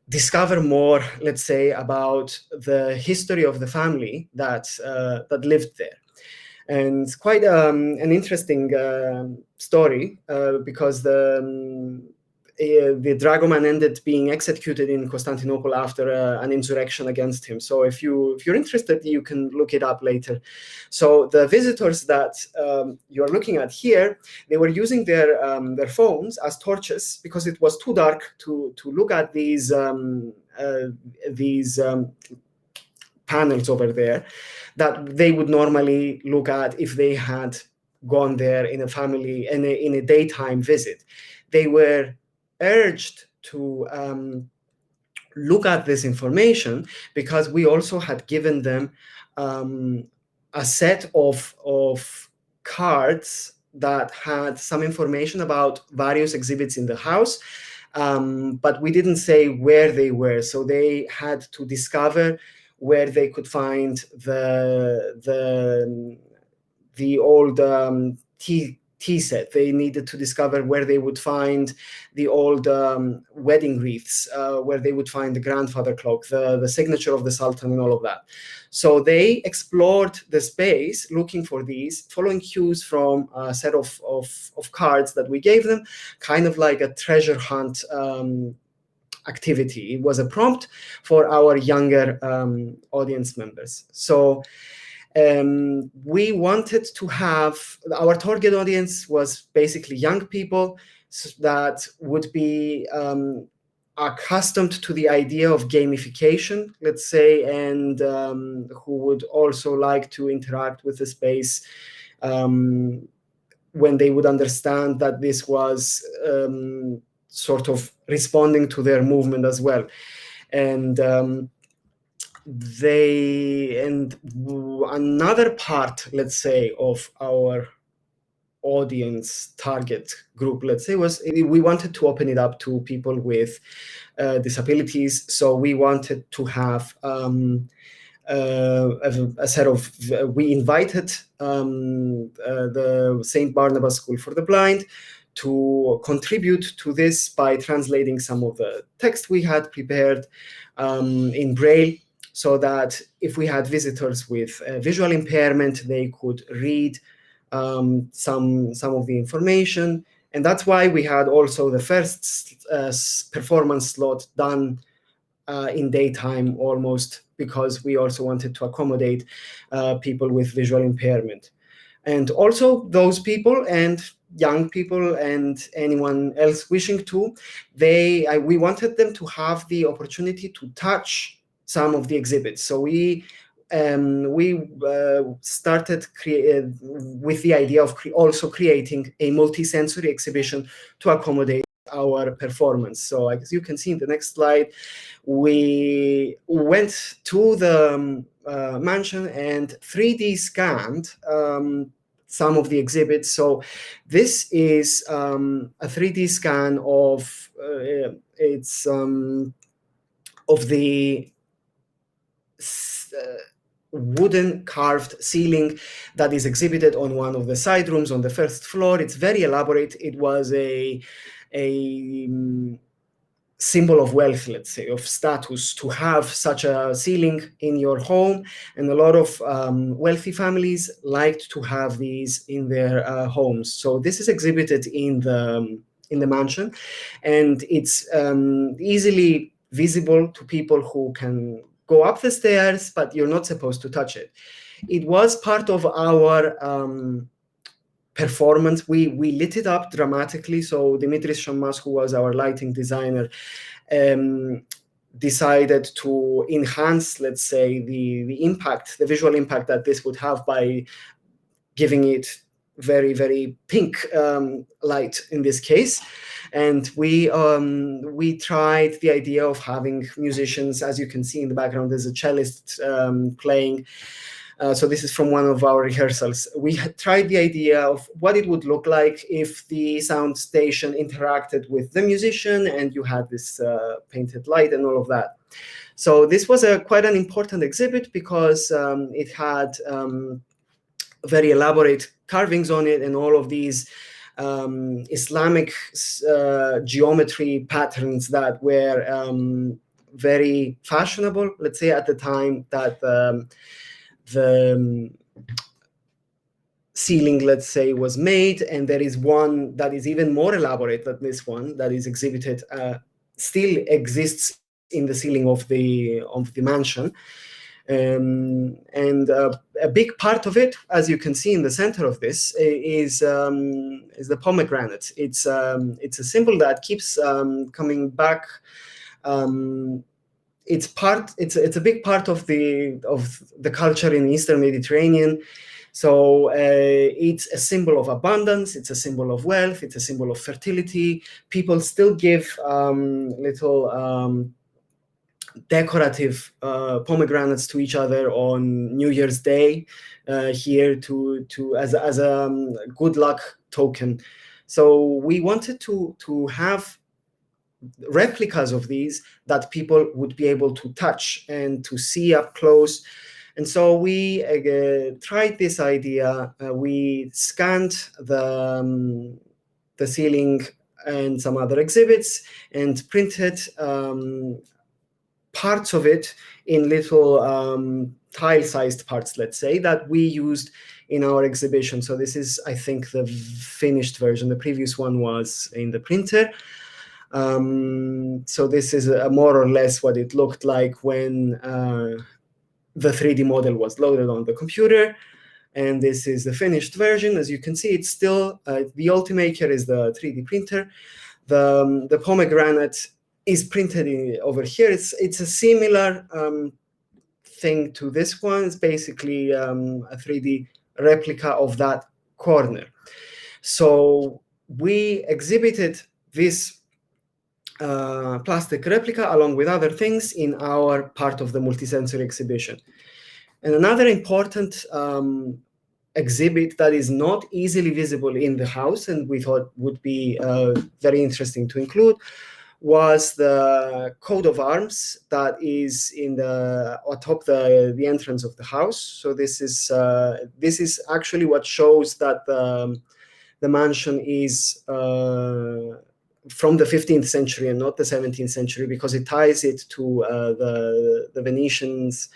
discover more, let's say, about the history of the family that lived there. And it's quite an interesting story because the dragoman ended being executed in Constantinople after an insurrection against him. So if you're interested, you can look it up later. So the visitors that you're looking at here, they were using their phones as torches because it was too dark to look at these panels over there that they would normally look at if they had gone there in a daytime visit. They were urged to look at this information because we also had given them a set of cards that had some information about various exhibits in the house, but we didn't say where they were. So they had to discover where they could find the old tea set. They needed to discover where they would find the old wedding wreaths, where they would find the grandfather clock, the signature of the Sultan, and all of that. So they explored the space looking for these, following cues from a set of cards that we gave them, kind of like a treasure hunt activity. It was a prompt for our younger audience members. So we wanted to have, our target audience was basically young people that would be accustomed to the idea of gamification, let's say, and who would also like to interact with the space when they would understand that this was sort of responding to their movement as well. And another part, let's say, of our audience target group, let's say, was we wanted to open it up to people with disabilities. So we wanted to have a set of, we invited the St. Barnabas School for the Blind to contribute to this by translating some of the text we had prepared in Braille, so that if we had visitors with visual impairment, they could read some of the information. And that's why we had also the first performance slot done in daytime almost, because we also wanted to accommodate people with visual impairment. And also those people and young people and anyone else wishing to, we wanted them to have the opportunity to touch some of the exhibits. So we started with the idea of also creating a multisensory exhibition to accommodate our performance. So as you can see in the next slide, we went to the mansion and 3D scanned some of the exhibits. So this is a 3D scan of of the wooden carved ceiling that is exhibited on one of the side rooms on the first floor. It's very elaborate. It was a symbol of wealth, let's say, of status, to have such a ceiling in your home. And a lot of wealthy families liked to have these in their homes. So this is exhibited in the mansion, and it's easily visible to people who can go up the stairs, but you're not supposed to touch it. It was part of our performance. We lit it up dramatically. So Dimitris Shamas, who was our lighting designer, decided to enhance, let's say, the impact, the visual impact that this would have by giving it very, very pink light in this case. And we tried the idea of having musicians. As you can see in the background, there's a cellist playing. So this is from one of our rehearsals. We had tried the idea of what it would look like if the sound station interacted with the musician and you had this painted light and all of that. So this was quite an important exhibit because it had very elaborate carvings on it and all of these Islamic geometry patterns that were very fashionable, let's say, at the time that the ceiling, let's say, was made, and there is one that is even more elaborate than this one that is exhibited, still exists in the ceiling of the mansion. And a big part of it, as you can see in the center of this, is the pomegranate. It's a symbol that keeps coming back. It's a big part of the culture in Eastern Mediterranean. So it's a symbol of abundance, it's a symbol of wealth, it's a symbol of fertility. People still give little decorative pomegranates to each other on New Year's Day here as a good luck token. So we wanted to have replicas of these that people would be able to touch and to see up close. And so we tried this idea. We scanned the ceiling and some other exhibits and printed parts of it in little tile-sized parts, let's say, that we used in our exhibition. So this is, I think, the finished version. The previous one was in the printer. So this is more or less what it looked like when the 3D model was loaded on the computer, and this is the finished version. As you can see, it's still the Ultimaker is the 3D printer. The pomegranate is printed over here. It's a similar thing to this one. It's basically a 3D replica of that corner. So we exhibited this plastic replica along with other things in our part of the multisensory exhibition. And another important exhibit that is not easily visible in the house, and we thought would be very interesting to include, was the coat of arms that is atop the entrance of the house. So this is actually what shows that the mansion is from the 15th century and not the 17th century, because it ties it to the Venetians,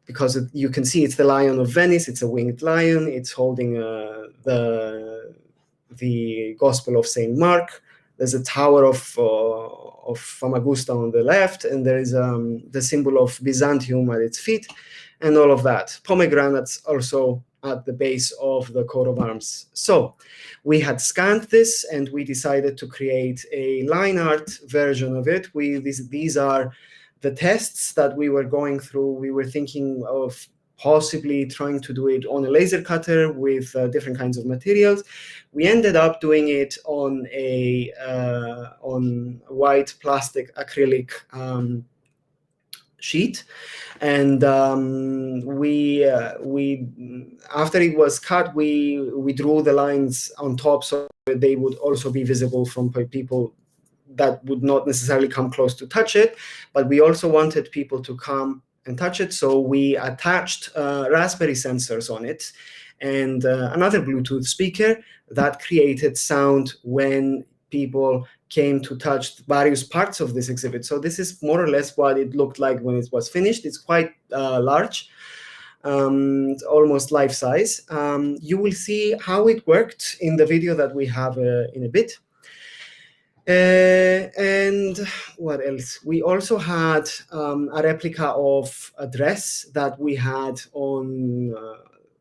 because you can see it's the Lion of Venice. It's a winged lion. It's holding the Gospel of Saint Mark. There's a tower of Famagusta on the left, and there is the symbol of Byzantium at its feet, and all of that. Pomegranates also at the base of the coat of arms. So we had scanned this, and we decided to create a line art version of it. These are the tests that we were going through. We were thinking of possibly trying to do it on a laser cutter with different kinds of materials. We ended up doing it on a white plastic acrylic sheet, and we after it was cut, we drew the lines on top so they would also be visible from people that would not necessarily come close to touch it, but we also wanted people to come and touch it. So we attached Raspberry sensors on it and another Bluetooth speaker that created sound when people came to touch various parts of this exhibit. So this is more or less what it looked like when it was finished. It's quite large, almost life size. You will see how it worked in the video that we have in a bit. And what else? We also had a replica of a dress that we had on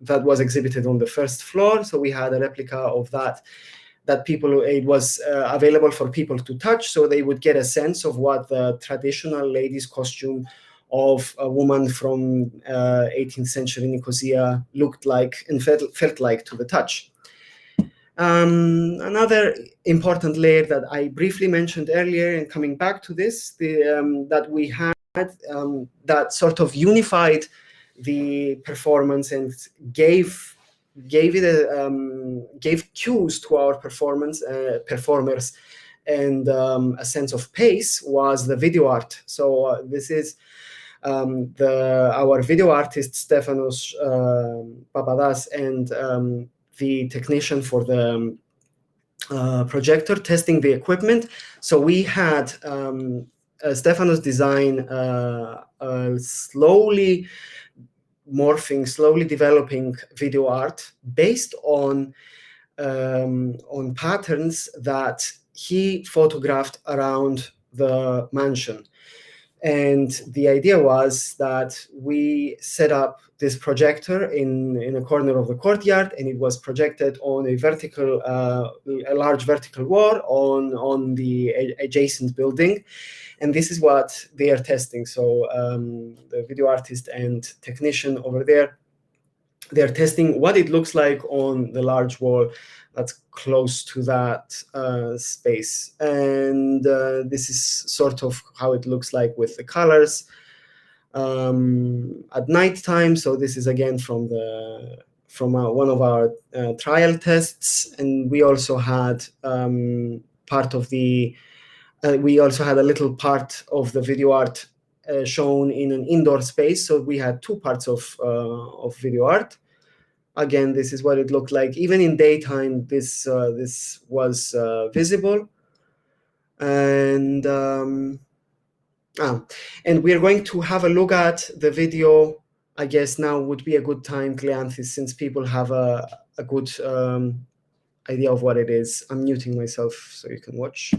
that was exhibited on the first floor. So we had a replica of that it was available for people to touch, so they would get a sense of what the traditional ladies' costume of a woman from 18th century Nicosia looked like and felt like to the touch. Another important layer that I briefly mentioned earlier, and coming back to this, that we had that sort of unified the performance and gave cues to our performers and a sense of pace, was the video art. So this is our video artist Stefanos Papadas and the technician for the projector testing the equipment. So we had Stefanos design slowly morphing, slowly developing video art based on patterns that he photographed around the mansion. And the idea was that we set up this projector in a corner of the courtyard, and it was projected on a vertical, a large vertical wall on the adjacent building. And this is what they are testing. So the video artist and technician over there, they're testing what it looks like on the large wall that's close to that space. And this is sort of how it looks like with the colors at nighttime. So this is again from one of our trial tests. And we also had part of the we also had a little part of the video art shown in an indoor space. So we had two parts of video art. Again, this is what it looked like. Even in daytime, this was visible. And we're going to have a look at the video. I guess now would be a good time, Kleanthis, since people have a good idea of what it is. I'm muting myself so you can watch.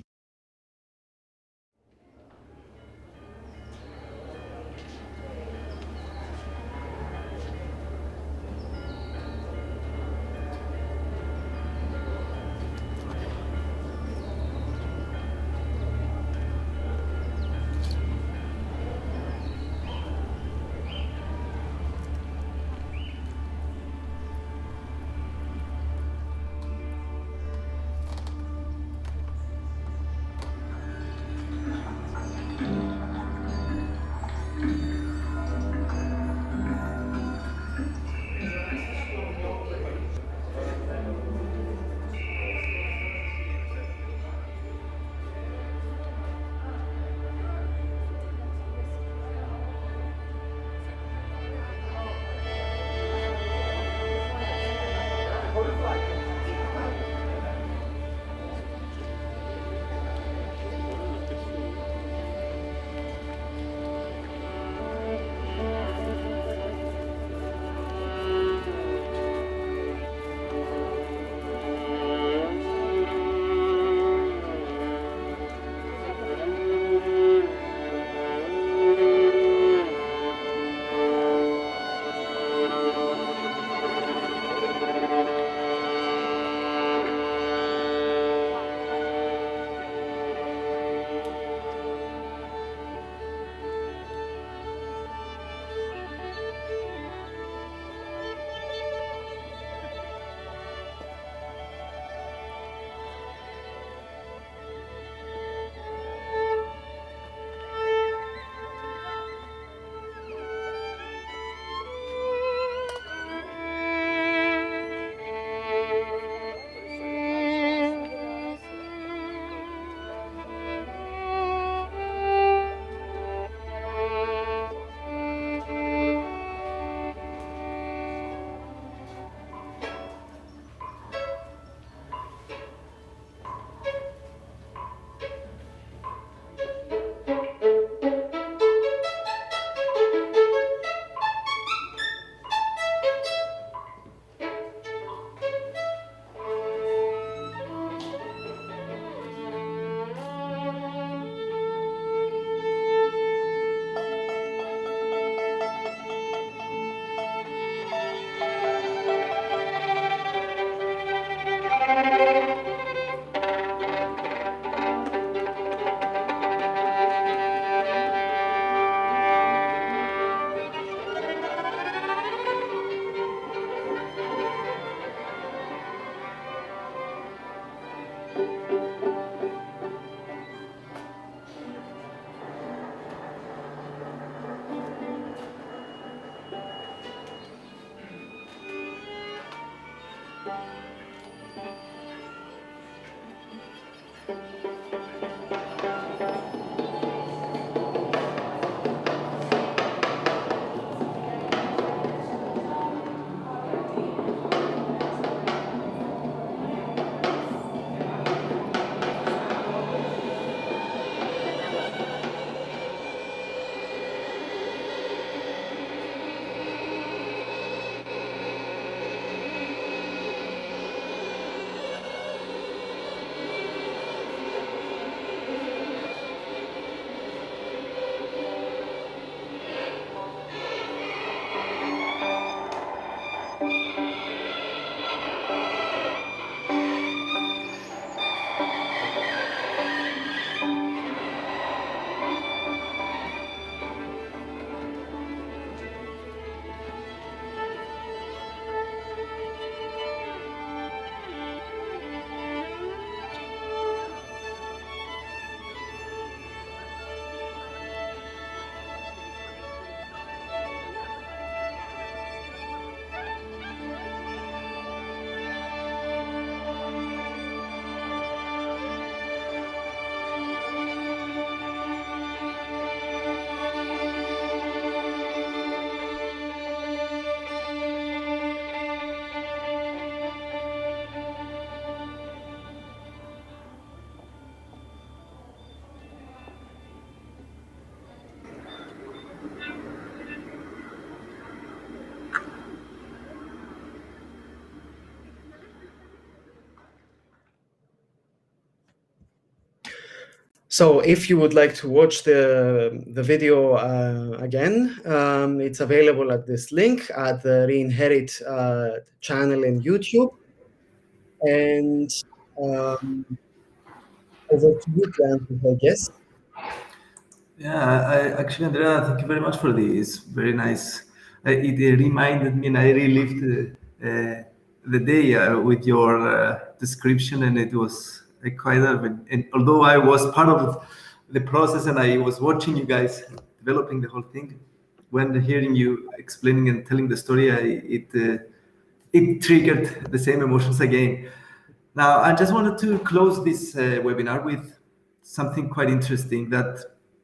So if you would like to watch the video again, it's available at this link at the ReInHerit channel in YouTube. And over to you, Francis, I guess.
Yeah, actually, Andrea, thank you very much for this. Very nice. It reminded me, and I relived the day with your description, and it was quite and although I was part of the process and I was watching you guys developing the whole thing, when hearing you explaining and telling the story, it triggered the same emotions again. Now, I just wanted to close this webinar with something quite interesting that,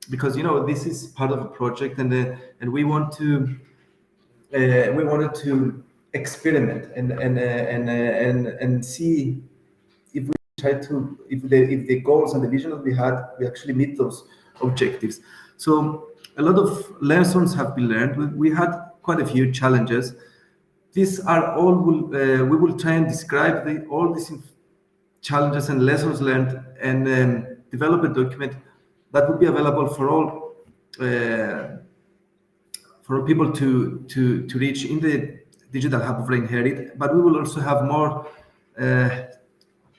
because this is part of a project, and we wanted to experiment and see if we if the goals and the vision that we had, we actually meet those objectives. So a lot of lessons have been learned. We had quite a few challenges. These are all we will try and describe all these challenges and lessons learned, and develop a document that will be available for all people to reach in the digital hub of ReInHerit. But we will also have more,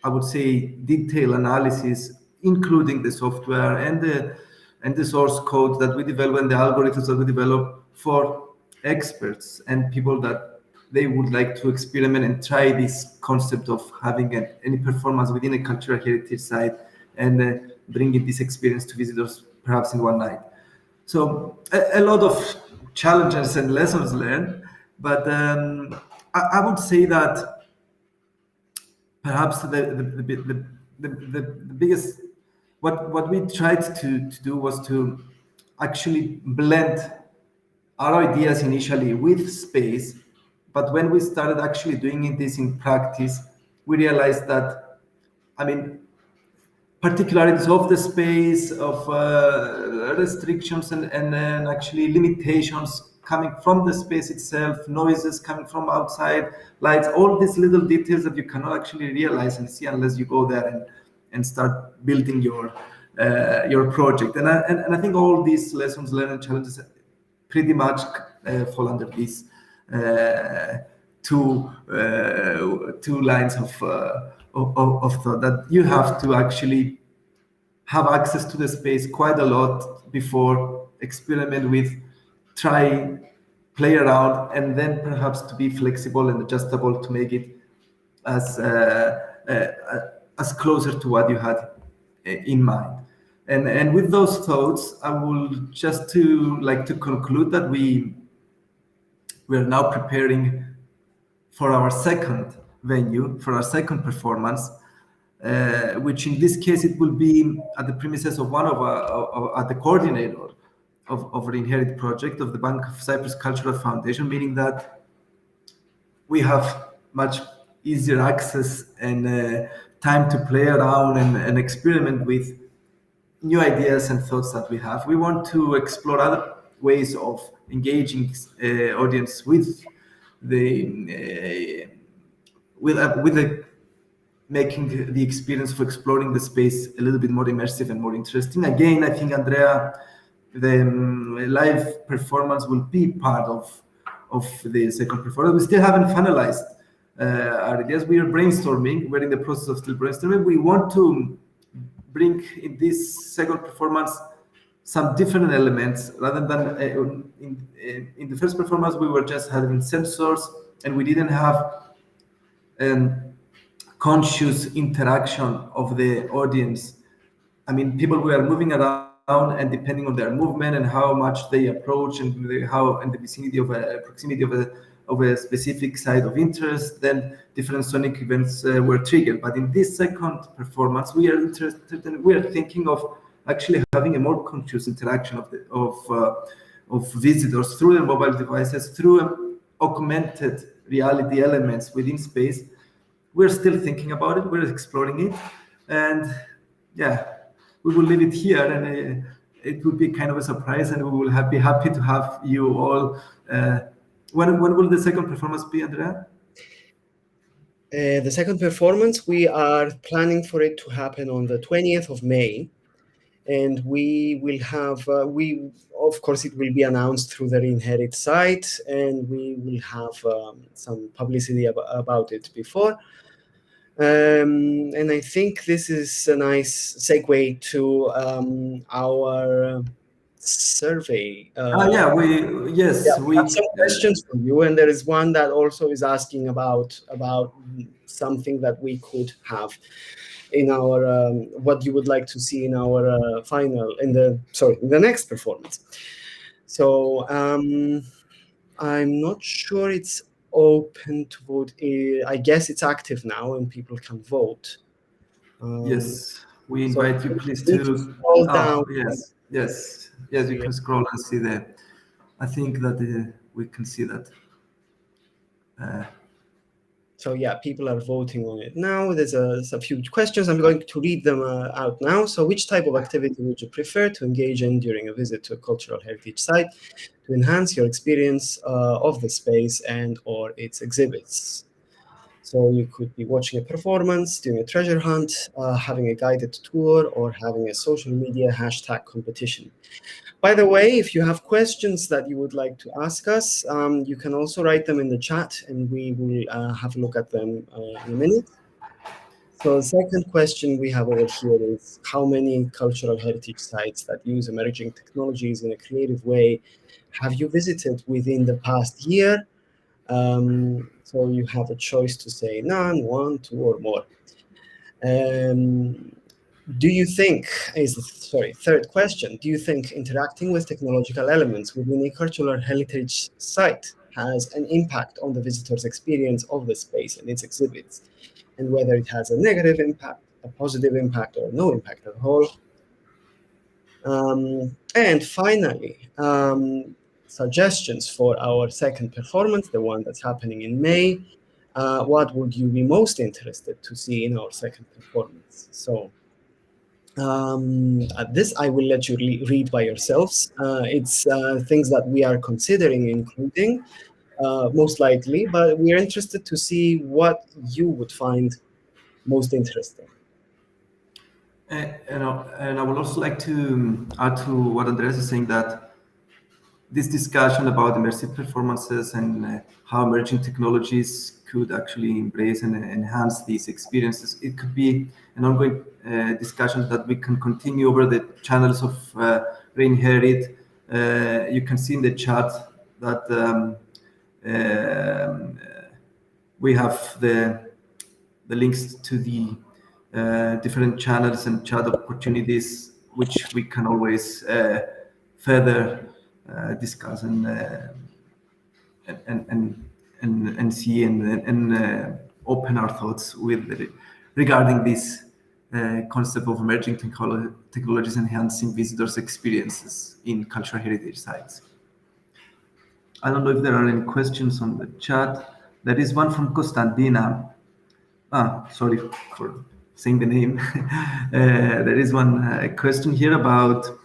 I would say, detailed analysis, including the software and the source code that we develop and the algorithms that we develop for experts and people that they would like to experiment and try this concept of having any performance within a cultural heritage site and bringing this experience to visitors perhaps in one night. So a lot of challenges and lessons learned, but I would say that perhaps the biggest, what we tried to do was to actually blend our ideas initially with space. But when we started actually doing this in practice, we realized that, particularities of the space, of restrictions and actually limitations coming from the space itself, noises coming from outside, lights, all these little details that you cannot actually realize and see unless you go there and start building your project. And I think all these lessons learned and challenges pretty much fall under these two lines of thought, that you have to actually have access to the space quite a lot before experiment with, try, play around, and then perhaps to be flexible and adjustable to make it as closer to what you had in mind. And with those thoughts, I will just like to conclude that we are now preparing for our second venue, for our second performance, which in this case it will be at the premises of at the coordinator of ReInHerit project of the Bank of Cyprus Cultural Foundation, meaning that we have much easier access and time to play around and experiment with new ideas and thoughts that we have. We want to explore other ways of engaging audience with making the experience of exploring the space a little bit more immersive and more interesting. Again, I think, Andrea, the live performance will be part of the second performance. We still haven't finalized our ideas. We are brainstorming. We're in the process of still brainstorming. We want to bring in this second performance some different elements, rather than in the first performance we were just having sensors and we didn't have conscious interaction of the audience. People were moving around, and depending on their movement and how much they approach and how in the vicinity of proximity of a specific site of interest, then different sonic events were triggered. But in this second performance, we are interested and we are thinking of actually having a more conscious interaction of visitors through their mobile devices, through augmented reality elements within space. We're still thinking about it, we're exploring it, and we will leave it here, and it will be kind of a surprise, and we will be happy to have you all. When will the second performance be, Andrea?
The second performance, we are planning for it to happen on the 20th of May. And we will have, of course, it will be announced through the ReInHerit site, and we will have some publicity about it before. And I think this is a nice segue to our survey.
We
have some questions for you, and there is one that also is asking about something that we could have in our what you would like to see in our in the next performance. So I'm not sure it's open to vote. I guess it's active now and people can vote.
Yes, we invite you please to
scroll down.
Yes, you can scroll and see there. I think that we can see that.
So yeah, people are voting on it now. There's a few questions. I'm going to read them out now. So which type of activity would you prefer to engage in during a visit to a cultural heritage site to enhance your experience of the space and or its exhibits? So you could be watching a performance, doing a treasure hunt, having a guided tour, or having a social media hashtag competition. By the way, if you have questions that you would like to ask us, you can also write them in the chat, and we will have a look at them in a minute. So the second question we have over here is, how many cultural heritage sites that use emerging technologies in a creative way have you visited within the past year? So you have a choice to say none, 1, 2, or more. Do you think, third question, do you think interacting with technological elements within a cultural heritage site has an impact on the visitor's experience of the space and its exhibits, and whether it has a negative impact, a positive impact, or no impact at all? And finally, suggestions for our second performance, the one that's happening in May. What would you be most interested to see in our second performance? So this I will let you read by yourselves. It's things that we are considering including, most likely, but we are interested to see what you would find most interesting.
And I would also like to add to what Andreas is saying, that this discussion about immersive performances and how emerging technologies could actually embrace and enhance these experiences, it could be an ongoing discussion that we can continue over the channels of ReInHerit. You can see in the chat that we have the links to the different channels and chat opportunities, which we can always further discuss and see and open our thoughts with regarding this concept of emerging technologies enhancing visitors' experiences in cultural heritage sites. I don't know if there are any questions on the chat. There is one from Constantina. Sorry for saying the name. There is one question here about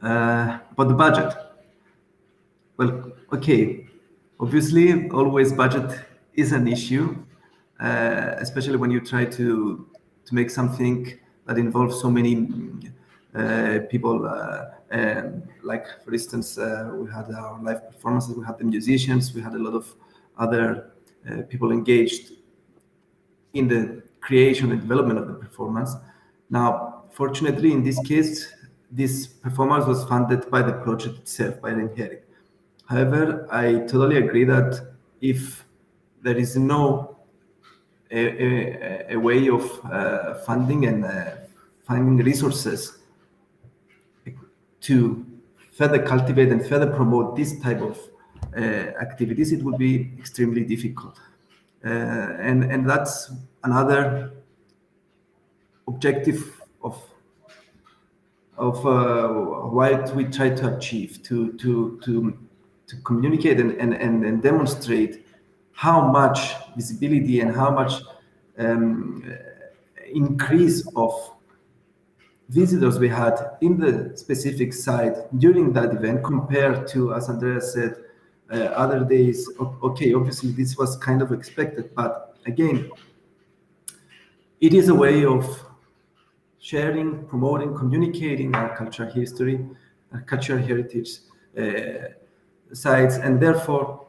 the budget. Well, okay, obviously, always budget is an issue, especially when you try to make something that involves so many people. Like, for instance, we had our live performances, we had the musicians, we had a lot of other people engaged in the creation and development of the performance. Now, fortunately, in this case, this performance was funded by the project itself, by ReInHerit. However, I totally agree that if there is no a way of funding and finding resources to further cultivate and further promote this type of activities, it would be extremely difficult. And that's another objective of what we try to achieve, to communicate and demonstrate how much visibility and how much increase of visitors we had in the specific site during that event compared to, as Andreas said, other days. Okay, obviously this was kind of expected, but again, it is a way of sharing, promoting, communicating our cultural history, our cultural heritage sites, and therefore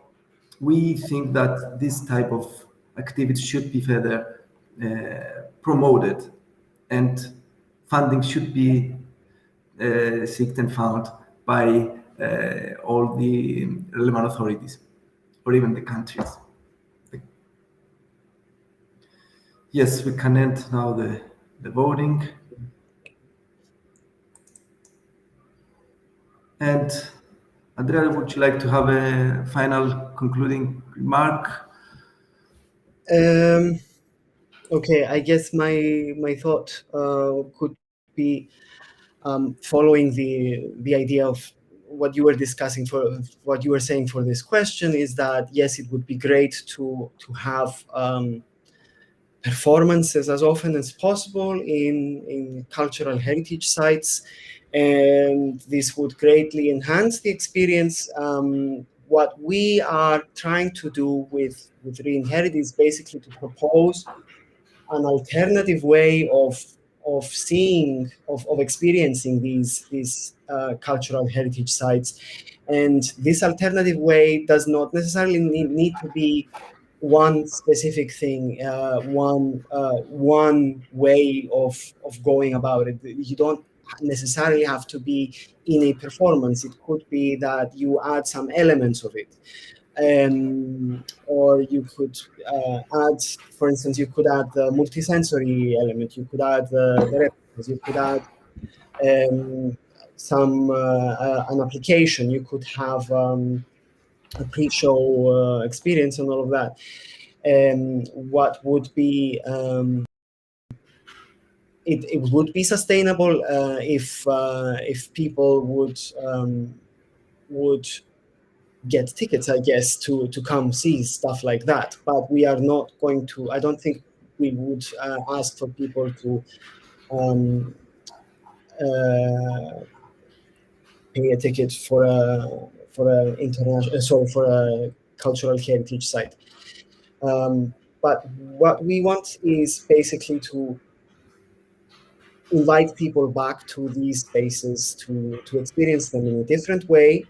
we think that this type of activities should be further promoted, and funding should be sought and found by all the relevant authorities, or even the countries. Yes, we can end now the voting. And Andrea, would you like to have a final concluding remark?
Okay, I guess my thought could be following the idea of what you were discussing, for what you were saying for this question, is that yes, it would be great to have performances as often as possible in cultural heritage sites, and this would greatly enhance the experience. What we are trying to do with ReInHerit is basically to propose an alternative way of seeing, of experiencing these cultural heritage sites. And this alternative way does not necessarily need to be one specific thing, one way of going about it. You don't necessarily have to be in a performance. It could be that you add some elements of it. Or you could add, for instance, you could add the multisensory element, you could add the replicas, you could add an application, you could have a pre-show experience and all of that. What would be it would be sustainable if people would get tickets, I guess, to come see stuff like that. But we are not going to, I don't think we would ask for people to pay a ticket for a cultural heritage site. But what we want is basically to invite people back to these spaces, to experience them in a different way,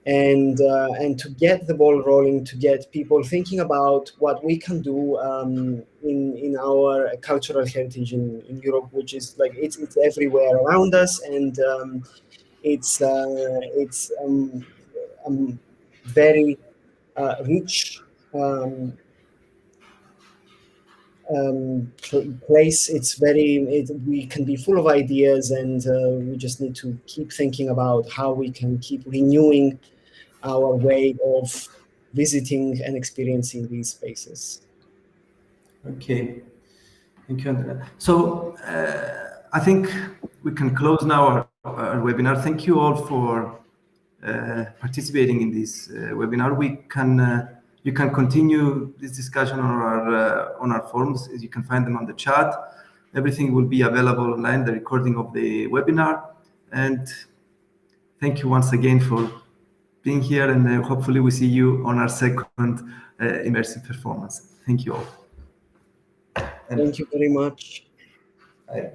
and to get the ball rolling, to get people thinking about what we can do in our cultural heritage in Europe, which is like it's everywhere around us, and it's very rich place. We can be full of ideas, and we just need to keep thinking about how we can keep renewing our way of visiting and experiencing these spaces.
Okay, thank you, Andrea. So I think we can close now our webinar. Thank you all for participating in this webinar. You can continue this discussion on our forums. You can find them on the chat. Everything will be available online, the recording of the webinar. And thank you once again for being here, and hopefully we see you on our second immersive performance. Thank you all.
Thank you very much.
Bye.